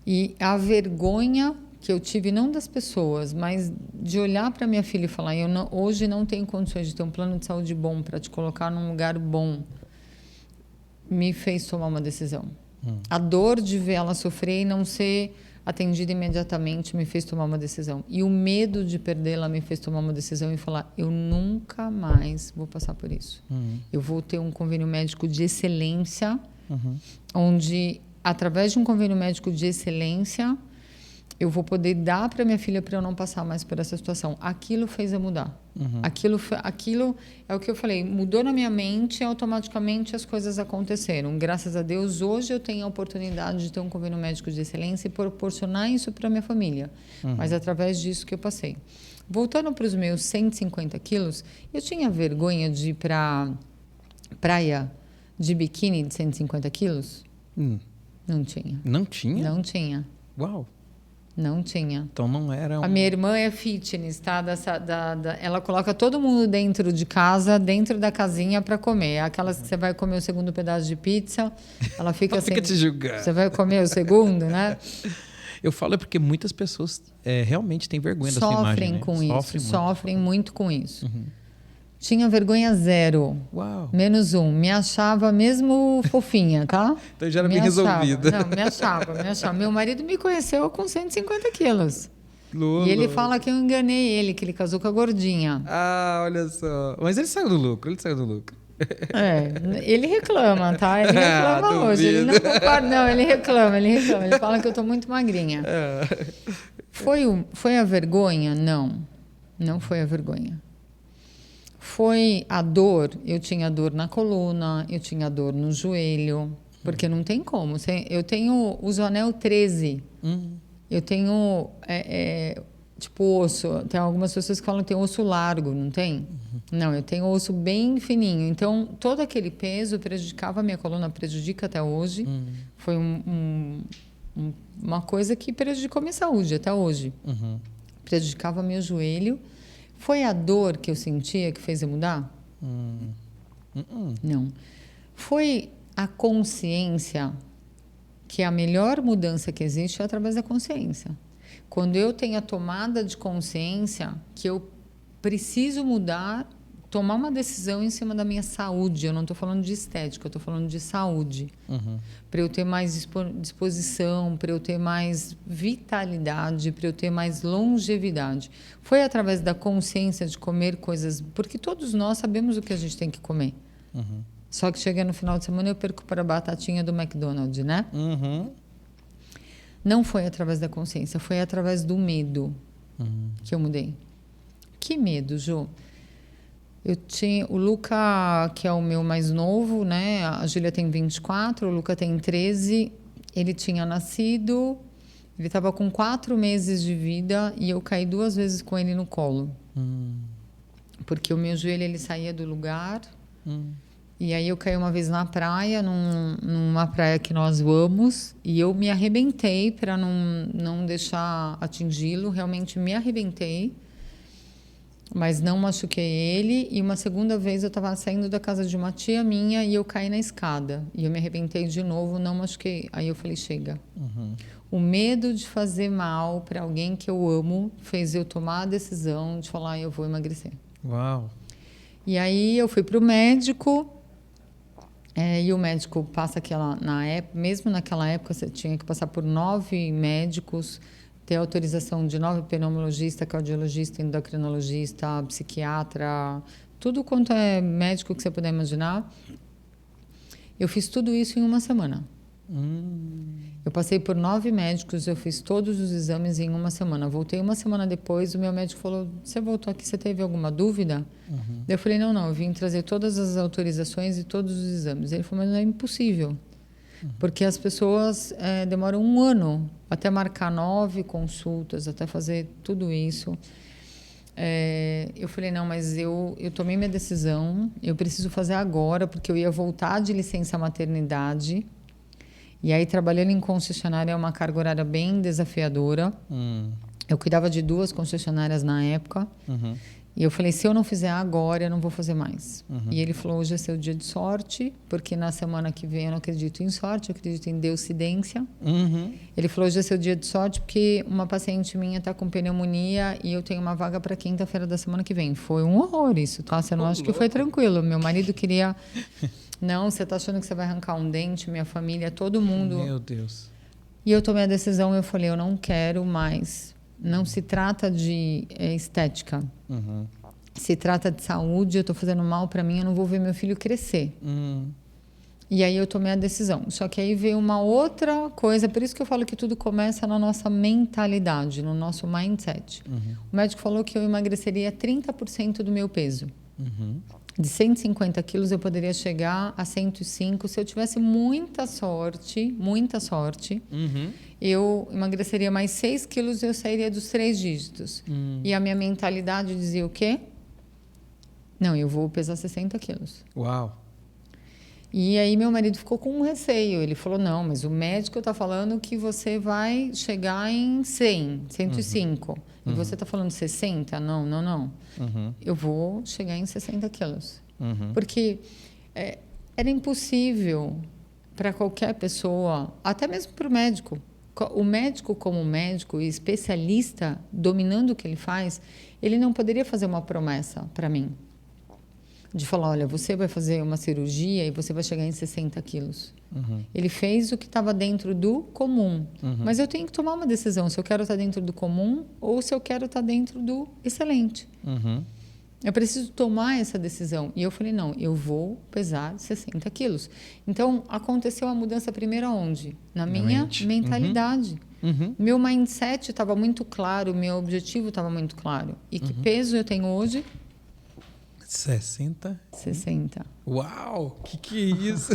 E a vergonha que eu tive, não das pessoas, mas de olhar para minha filha e falar, hoje não tenho condições de ter um plano de saúde bom para te colocar num lugar bom, me fez tomar uma decisão. A dor de ver ela sofrer e não ser atendida imediatamente me fez tomar uma decisão. E o medo de perdê-la me fez tomar uma decisão e falar, eu nunca mais vou passar por isso. Eu vou ter um convênio médico de excelência, onde, através de um convênio médico de excelência, eu vou poder dar para minha filha para eu não passar mais por essa situação. Aquilo fez eu mudar. Aquilo é o que eu falei, mudou na minha mente e automaticamente as coisas aconteceram. Graças a Deus, hoje eu tenho a oportunidade de ter um convênio médico de excelência e proporcionar isso para minha família. Mas através disso que eu passei. Voltando para os meus 150 quilos, eu tinha vergonha de ir para praia de biquíni de 150 quilos? Não tinha. Não tinha? Não tinha. Uau! Não tinha. Então não era A minha irmã é fitness, tá? Ela coloca todo mundo dentro de casa, dentro da casinha para comer. Aquelas que você vai comer o segundo pedaço de pizza, ela fica assim. Fica te julgando. Você vai comer o segundo, né? Eu falo porque muitas pessoas realmente têm vergonha dessa imagem. Sofrem com isso. Sofrem muito. Sofrem muito com isso. Tinha vergonha zero. Uau! -1. Me achava mesmo fofinha, tá? Então já era bem resolvida. Não, me achava. Meu marido me conheceu com 150 quilos. Lula. E ele fala que eu enganei ele, que ele casou com a gordinha. Ah, olha só. Mas ele saiu do lucro, Ele reclama, tá? Ele reclama hoje. Ele não concorda, não, ele reclama. Ele fala que eu tô muito magrinha. Foi a vergonha? Não. Não foi a vergonha. Foi a dor. Eu tinha dor na coluna, eu tinha dor no joelho, porque não tem como. Eu uso anel 13. Eu tenho, tipo, osso. Tem algumas pessoas que falam que tem osso largo, não tem? Não, eu tenho osso bem fininho. Então, todo aquele peso prejudicava a minha coluna, prejudica até hoje. Foi uma coisa que prejudicou minha saúde até hoje. Prejudicava meu joelho. Foi a dor que eu sentia que fez eu mudar? Não. Foi a consciência, que a melhor mudança que existe é através da consciência. Quando eu tenho a tomada de consciência que eu preciso mudar, tomar uma decisão em cima da minha saúde. Eu não estou falando de estética, eu estou falando de saúde. Para eu ter mais disposição, para eu ter mais vitalidade, para eu ter mais longevidade. Foi através da consciência de comer coisas... Porque todos nós sabemos o que a gente tem que comer. Só que chega no final de semana eu perco para a batatinha do McDonald's, né? Não foi através da consciência, foi através do medo que eu mudei. Que medo, Jô? Eu tinha o Luca, que é o meu mais novo, né? A Júlia tem 24, o Luca tem 13. Ele tinha nascido, ele estava com 4 meses de vida e eu caí 2 vezes com ele no colo. Porque o meu joelho ele saía do lugar. E aí eu caí uma vez na praia, numa praia que nós vamos, e eu me arrebentei para não deixar atingi-lo. Realmente me arrebentei. Mas não machuquei ele. E uma segunda vez eu estava saindo da casa de uma tia minha e eu caí na escada. E eu me arrebentei de novo, não machuquei. Aí eu falei, chega. O medo de fazer mal para alguém que eu amo fez eu tomar a decisão de falar, eu vou emagrecer. Uau! E aí eu fui para o médico. E o médico passa mesmo naquela época você tinha que passar por 9 médicos, ter autorização de 9 pneumologista, cardiologista, endocrinologista, psiquiatra, tudo quanto é médico que você puder imaginar. Eu fiz tudo isso em uma semana. Eu passei por 9 médicos, eu fiz todos os exames em uma semana. Voltei uma semana depois, o meu médico falou, você voltou aqui, você teve alguma dúvida? Eu falei, não, eu vim trazer todas as autorizações e todos os exames. Ele falou, mas não é impossível. Porque as pessoas demoram 1 ano até marcar 9 consultas, até fazer tudo isso. eu falei, não, mas eu tomei minha decisão, eu preciso fazer agora, porque eu ia voltar de licença maternidade. E aí, trabalhando em concessionária é uma carga horária bem desafiadora. Eu cuidava de 2 concessionárias na época. E eu falei, se eu não fizer agora, eu não vou fazer mais. E ele falou, hoje é seu dia de sorte, porque na semana que vem eu não acredito em sorte, eu acredito em deucidência. Ele falou, hoje é seu dia de sorte, porque uma paciente minha está com pneumonia e eu tenho uma vaga para quinta-feira da semana que vem. Foi um horror isso, tá? Você não acha que foi tranquilo. Meu marido queria... Não, você está achando que você vai arrancar um dente, minha família, todo mundo... Meu Deus. E eu tomei a decisão, eu falei, eu não quero mais. Não se trata de estética. Se trata de saúde, eu estou fazendo mal para mim, eu não vou ver meu filho crescer. E aí eu tomei a decisão. Só que aí veio uma outra coisa, por isso que eu falo que tudo começa na nossa mentalidade, no nosso mindset. O médico falou que eu emagreceria 30% do meu peso. De 150 quilos eu poderia chegar a 105. Se eu tivesse muita sorte, eu emagreceria mais 6 quilos e eu sairia dos 3 dígitos. E a minha mentalidade dizia o quê? Não, eu vou pesar 60 quilos. Uau! E aí meu marido ficou com um receio. Ele falou, não, mas o médico está falando que você vai chegar em 100, 105. E você está falando 60? Não. Eu vou chegar em 60 quilos. Porque era impossível para qualquer pessoa, até mesmo para o médico. O médico, como médico e especialista, dominando o que ele faz, ele não poderia fazer uma promessa para mim. De falar, olha, você vai fazer uma cirurgia e você vai chegar em 60 quilos. Ele fez o que estava dentro do comum. Mas eu tenho que tomar uma decisão, se eu quero estar dentro do comum ou se eu quero estar dentro do excelente. Eu preciso tomar essa decisão. E eu falei, não, eu vou pesar 60 quilos. Então, aconteceu a mudança primeiro aonde? Na minha mentalidade. Meu mindset estava muito claro, meu objetivo estava muito claro. E que peso eu tenho hoje? 60? 60. Uau! Que é isso?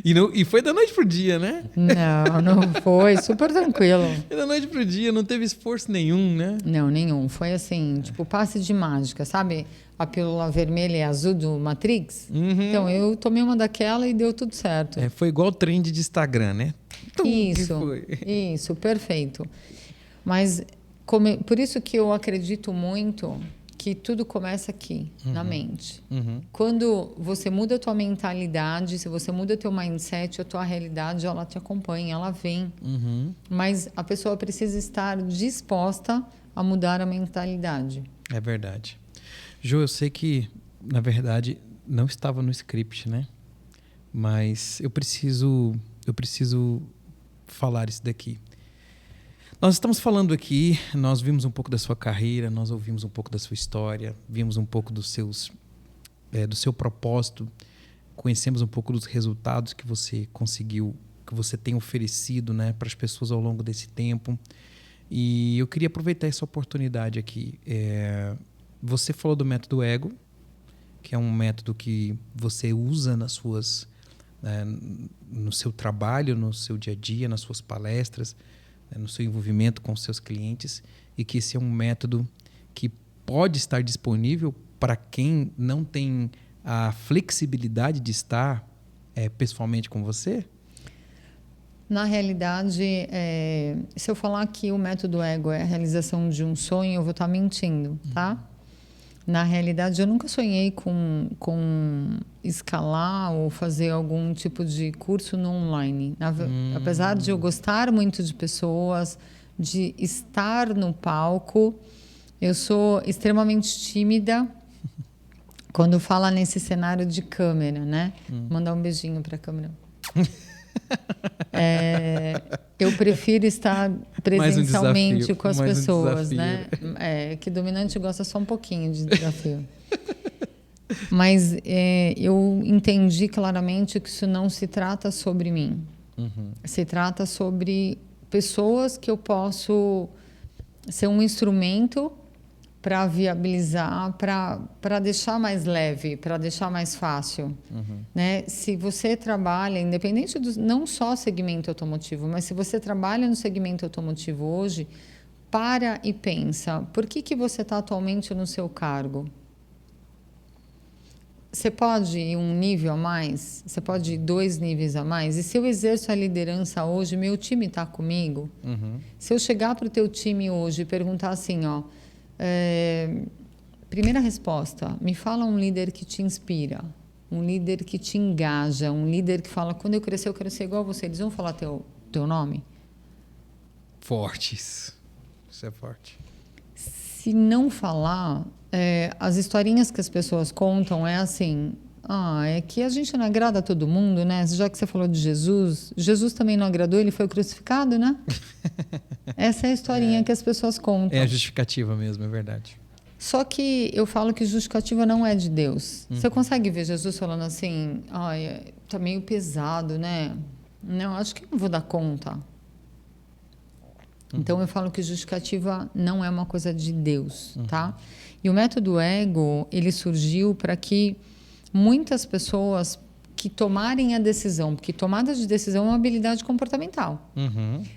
E foi da noite pro dia, né? Não foi. Super tranquilo. Foi da noite pro dia, não teve esforço nenhum, né? Não, nenhum. Foi assim, tipo passe de mágica, sabe? A pílula vermelha e azul do Matrix. Então, eu tomei uma daquela e deu tudo certo. Foi igual o trend de Instagram, né? Isso, perfeito. Mas, por isso que eu acredito muito... que tudo começa aqui, na mente. Quando você muda a tua mentalidade, se você muda o teu mindset, a tua realidade, ela te acompanha, ela vem. Mas a pessoa precisa estar disposta a mudar a mentalidade. É verdade. Jô, eu sei que, na verdade, não estava no script, né? Mas eu preciso falar isso daqui. Nós estamos falando aqui, nós vimos um pouco da sua carreira, nós ouvimos um pouco da sua história, vimos um pouco do seu propósito, conhecemos um pouco dos resultados que você conseguiu, que você tem oferecido, né, para as pessoas ao longo desse tempo. E eu queria aproveitar essa oportunidade aqui. Você falou do método Ego, que é um método que você usa no seu trabalho, no seu dia a dia, nas suas palestras, no seu envolvimento com os seus clientes, e que esse é um método que pode estar disponível para quem não tem a flexibilidade de estar pessoalmente com você? Na realidade, se eu falar que o método Ego é a realização de um sonho, eu vou estar mentindo, tá? Na realidade, eu nunca sonhei com escalar ou fazer algum tipo de curso no online. Apesar de eu gostar muito de pessoas, de estar no palco, eu sou extremamente tímida quando fala nesse cenário de câmera, né? Mandar um beijinho para a câmera. Eu prefiro estar presencialmente com as pessoas, né? Que dominante gosta só um pouquinho de desafio. Mas eu entendi claramente que isso não se trata sobre mim. Se trata sobre pessoas que eu posso ser um instrumento para viabilizar, para deixar mais leve, para deixar mais fácil. Né? Se você trabalha, independente não só segmento automotivo, mas se você trabalha no segmento automotivo hoje, para e pensa, por que você está atualmente no seu cargo? Você pode ir um nível a mais? Você pode ir 2 níveis a mais? E se eu exerço a liderança hoje, meu time está comigo? Se eu chegar para o teu time hoje e perguntar assim, ó, primeira resposta, me fala um líder que te inspira, um líder que te engaja, um líder que fala, quando eu crescer eu quero ser igual a você. Eles vão falar teu nome? Fortes. Isso é forte. Se não falar, as historinhas que as pessoas contam é assim, é que a gente não agrada a todo mundo, né? Já que você falou de Jesus, Jesus também não agradou, ele foi crucificado, né? Essa é a historinha que as pessoas contam. É a justificativa mesmo, é verdade. Só que eu falo que justificativa não é de Deus. Você consegue ver Jesus falando assim, tá meio pesado, né? Não, acho que não vou dar conta. Então eu falo que justificativa não é uma coisa de Deus, tá? E o método ego, ele surgiu para que muitas pessoas que tomarem a decisão, porque tomada de decisão é uma habilidade comportamental.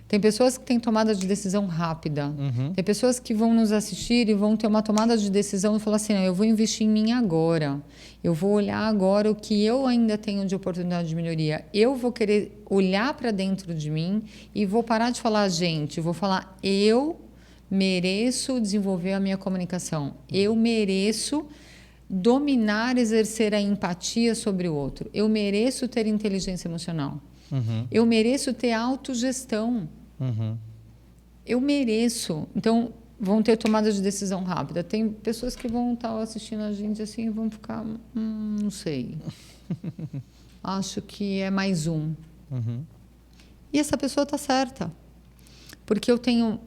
Tem pessoas que têm tomada de decisão rápida. Tem pessoas que vão nos assistir e vão ter uma tomada de decisão e falar assim, eu vou investir em mim agora. Eu vou olhar agora o que eu ainda tenho de oportunidade de melhoria. Eu vou querer olhar para dentro de mim e vou parar de falar gente. Vou falar, eu mereço desenvolver a minha comunicação. Eu mereço dominar, exercer a empatia sobre o outro. Eu mereço ter inteligência emocional. Eu mereço ter autogestão. Eu mereço. Então, vão ter tomada de decisão rápida. Tem pessoas que vão estar assistindo a gente assim e vão ficar, não sei. Acho que é mais um. E essa pessoa está certa. Porque eu tenho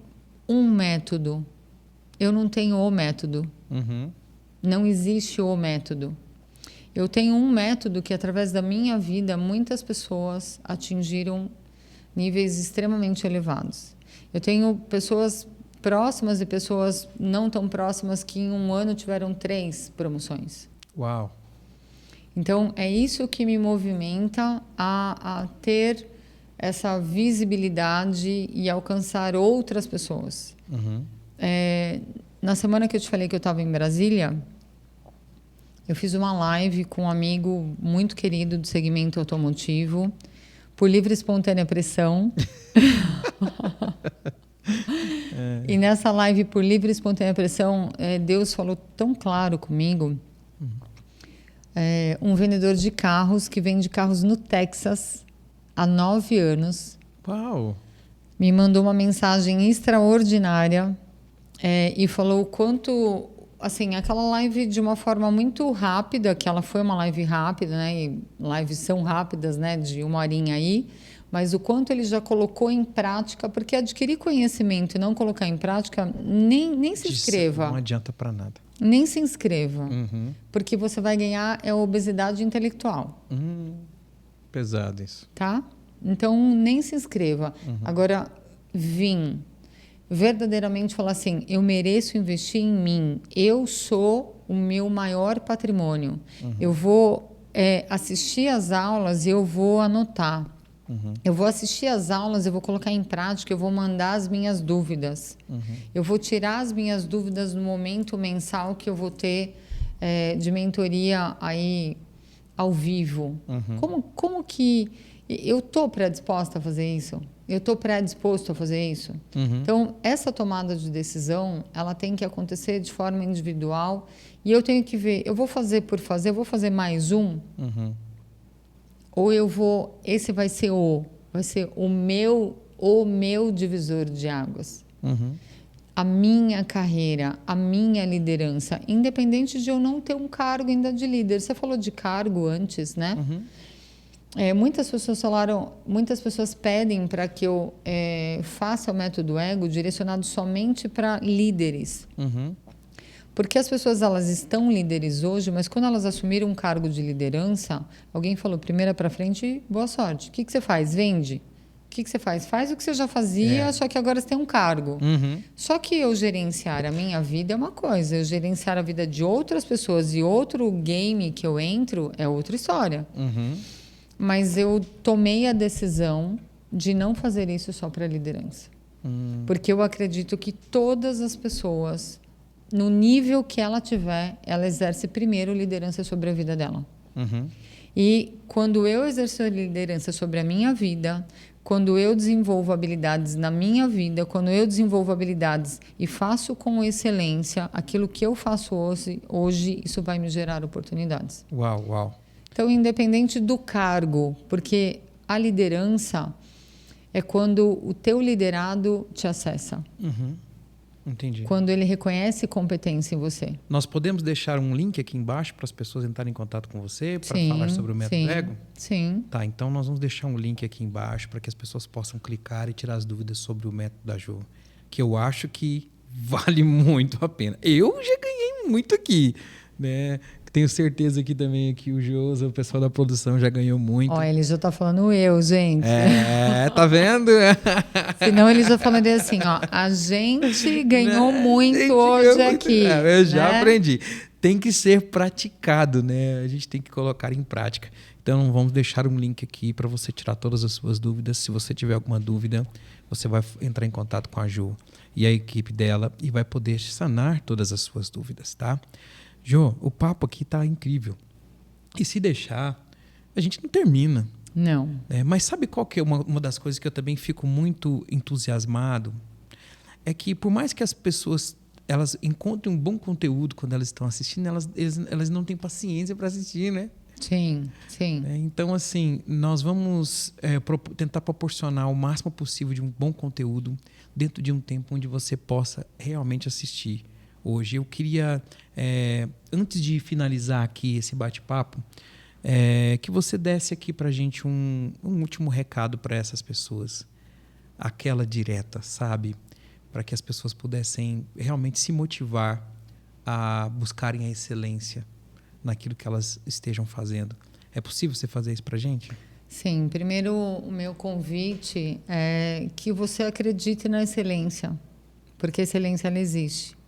um método. Eu não tenho o método. Não existe o método. Eu tenho um método que, através da minha vida, muitas pessoas atingiram níveis extremamente elevados. Eu tenho pessoas próximas e pessoas não tão próximas que em um ano tiveram 3 promoções. Uau! Então, é isso que me movimenta a ter essa visibilidade e alcançar outras pessoas. Na semana que eu te falei que eu estava em Brasília, eu fiz uma live com um amigo muito querido do segmento automotivo, por livre e espontânea pressão. E nessa live, por livre e espontânea pressão, Deus falou tão claro comigo. Um vendedor de carros, que vende carros no Texas há 9 anos. Uau! Me mandou uma mensagem extraordinária e falou o quanto... Assim, aquela live de uma forma muito rápida, que ela foi uma live rápida, né? E lives são rápidas, né? De 1 horinha aí. Mas o quanto ele já colocou em prática, porque adquirir conhecimento e não colocar em prática, nem se inscreva. Não adianta para nada. Nem se inscreva. Porque você vai ganhar obesidade intelectual. Pesado isso. Tá? Então, nem se inscreva. Agora, verdadeiramente falar assim, eu mereço investir em mim. Eu sou o meu maior patrimônio. Eu vou assistir às aulas e eu vou anotar. Eu vou assistir às aulas, eu vou colocar em prática, eu vou mandar as minhas dúvidas. Eu vou tirar as minhas dúvidas no momento mensal que eu vou ter de mentoria aí ao vivo. Como que eu estou predisposta a fazer isso? Eu estou predisposto a fazer isso? Então, essa tomada de decisão, ela tem que acontecer de forma individual e eu tenho que ver, eu vou fazer por fazer, eu vou fazer mais um? Ou eu vou, esse vai ser o meu divisor de águas. A minha carreira, a minha liderança, independente de eu não ter um cargo ainda de líder. Você falou de cargo antes, né? Muitas pessoas pedem para que eu faça o método ego direcionado somente para líderes. Porque as pessoas elas estão líderes hoje, mas quando elas assumiram um cargo de liderança, alguém falou, primeira para frente, boa sorte. O que você faz? Vende. O que você faz? Faz o que você já fazia, só que agora você tem um cargo. Só que eu gerenciar a minha vida é uma coisa, eu gerenciar a vida de outras pessoas e outro game que eu entro é outra história. Mas eu tomei a decisão de não fazer isso só para liderança. Porque eu acredito que todas as pessoas, no nível que ela tiver, ela exerce primeiro liderança sobre a vida dela. Uhum. E quando eu exerço a liderança sobre a minha vida, quando eu desenvolvo habilidades na minha vida, quando eu desenvolvo habilidades e faço com excelência aquilo que eu faço hoje, isso vai me gerar oportunidades. Uau, uau. Então, independente do cargo, porque a liderança é quando o teu liderado te acessa. Uhum. Entendi. Quando ele reconhece competência em você. Nós podemos deixar um link aqui embaixo para as pessoas entrarem em contato com você para falar sobre o método Ego? Sim. Tá, então nós vamos deixar um link aqui embaixo para que as pessoas possam clicar e tirar as dúvidas sobre o método da Jo, que eu acho que vale muito a pena. Eu já ganhei muito aqui, né? Tenho certeza que também aqui o Josa, o pessoal da produção já ganhou muito. Ó, ele já tá falando eu, gente. Tá vendo? Senão ele já falaria assim, ó, a gente ganhou muito hoje aqui. Eu já né? aprendi. Tem que ser praticado, né? A gente tem que colocar em prática. Então, vamos deixar um link aqui para você tirar todas as suas dúvidas. Se você tiver alguma dúvida, você vai entrar em contato com a Jo e a equipe dela e vai poder sanar todas as suas dúvidas, tá? Jo, o papo aqui tá incrível. E se deixar, a gente não termina. Não. Mas sabe qual que é uma das coisas que eu também fico muito entusiasmado? É que por mais que as pessoas elas encontrem um bom conteúdo quando elas estão assistindo, elas não têm paciência para assistir, né? Sim. Então, assim, nós vamos tentar proporcionar o máximo possível de um bom conteúdo dentro de um tempo onde você possa realmente assistir. Hoje eu queria, antes de finalizar aqui esse bate-papo, que você desse aqui para a gente um último recado para essas pessoas. Aquela direta, sabe? Para que as pessoas pudessem realmente se motivar a buscarem a excelência naquilo que elas estejam fazendo. É possível você fazer isso para a gente? Sim. Primeiro, o meu convite é que você acredite na excelência, porque a excelência ela existe.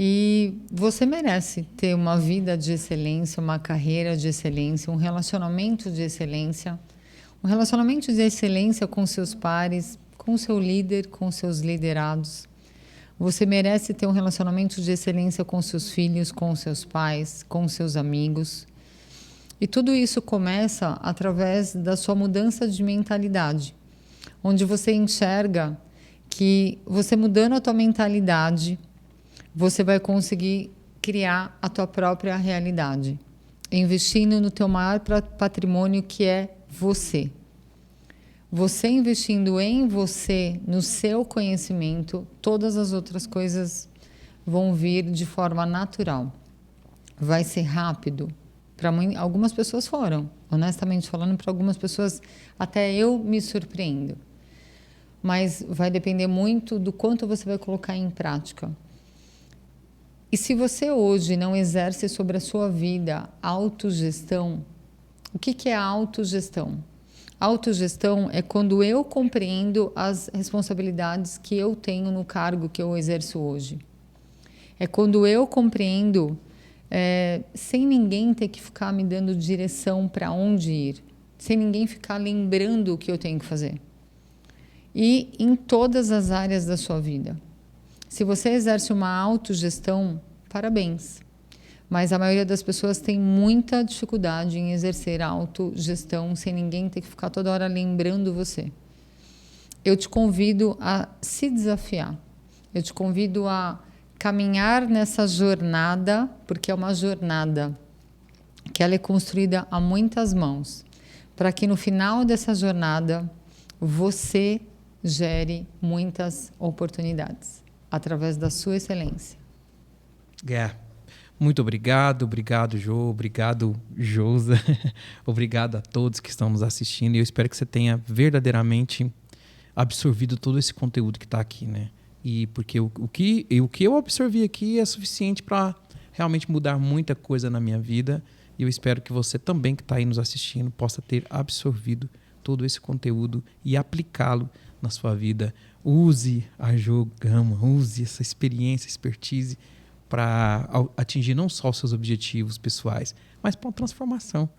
E você merece ter uma vida de excelência, uma carreira de excelência, um relacionamento de excelência. Um relacionamento de excelência com seus pares, com seu líder, com seus liderados. Você merece ter um relacionamento de excelência com seus filhos, com seus pais, com seus amigos. E tudo isso começa através da sua mudança de mentalidade, onde você enxerga que você mudando a tua mentalidade, você vai conseguir criar a tua própria realidade, investindo no teu maior patrimônio, que é você. Você investindo em você, no seu conhecimento, todas as outras coisas vão vir de forma natural. Vai ser rápido. Para algumas pessoas foram, honestamente falando, para algumas pessoas até eu me surpreendo. Mas vai depender muito do quanto você vai colocar em prática. E se você hoje não exerce sobre a sua vida autogestão, o que é a autogestão? Autogestão é quando eu compreendo as responsabilidades que eu tenho no cargo que eu exerço hoje. É quando eu compreendo, sem ninguém ter que ficar me dando direção para onde ir, sem ninguém ficar lembrando o que eu tenho que fazer. E em todas as áreas da sua vida. Se você exerce uma autogestão, parabéns. Mas a maioria das pessoas tem muita dificuldade em exercer a autogestão sem ninguém ter que ficar toda hora lembrando você. Eu te convido a se desafiar. Eu te convido a caminhar nessa jornada, porque é uma jornada que ela é construída a muitas mãos, para que no final dessa jornada você gere muitas oportunidades através da sua excelência. Muito obrigado Jo, obrigado Josa, obrigado a todos que estão nos assistindo e eu espero que você tenha verdadeiramente absorvido todo esse conteúdo que está aqui, né? E porque o que eu absorvi aqui é suficiente para realmente mudar muita coisa na minha vida e eu espero que você também que está aí nos assistindo possa ter absorvido todo esse conteúdo e aplicá-lo na sua vida. Use a Jo Gama, use essa experiência, expertise para atingir não só os seus objetivos pessoais, mas para uma transformação.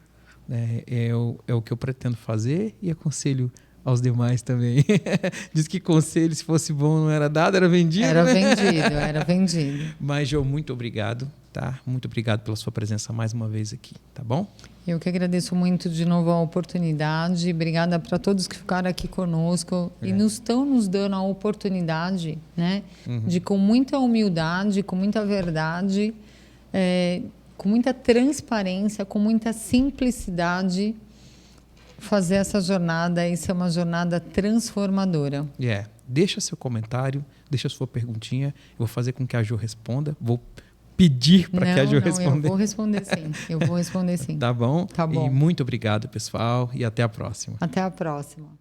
É o que eu pretendo fazer e aconselho aos demais também. Diz que conselho, se fosse bom, não era dado, era vendido. Era né? vendido, era vendido. Mas, Jo, muito obrigado, tá? Muito obrigado pela sua presença mais uma vez aqui, tá bom? Eu que agradeço muito de novo a oportunidade. Obrigada para todos que ficaram aqui conosco e estão nos dando a oportunidade, né, de com muita humildade, com muita verdade, com muita transparência, com muita simplicidade, fazer essa jornada e ser uma jornada transformadora. Deixa seu comentário, deixa sua perguntinha. Eu vou fazer com que a Jo responda. Vou pedir para que a Jo responda. Eu vou responder sim. Eu vou responder sim. Tá bom? Tá bom. E muito obrigado, pessoal. E até a próxima. Até a próxima.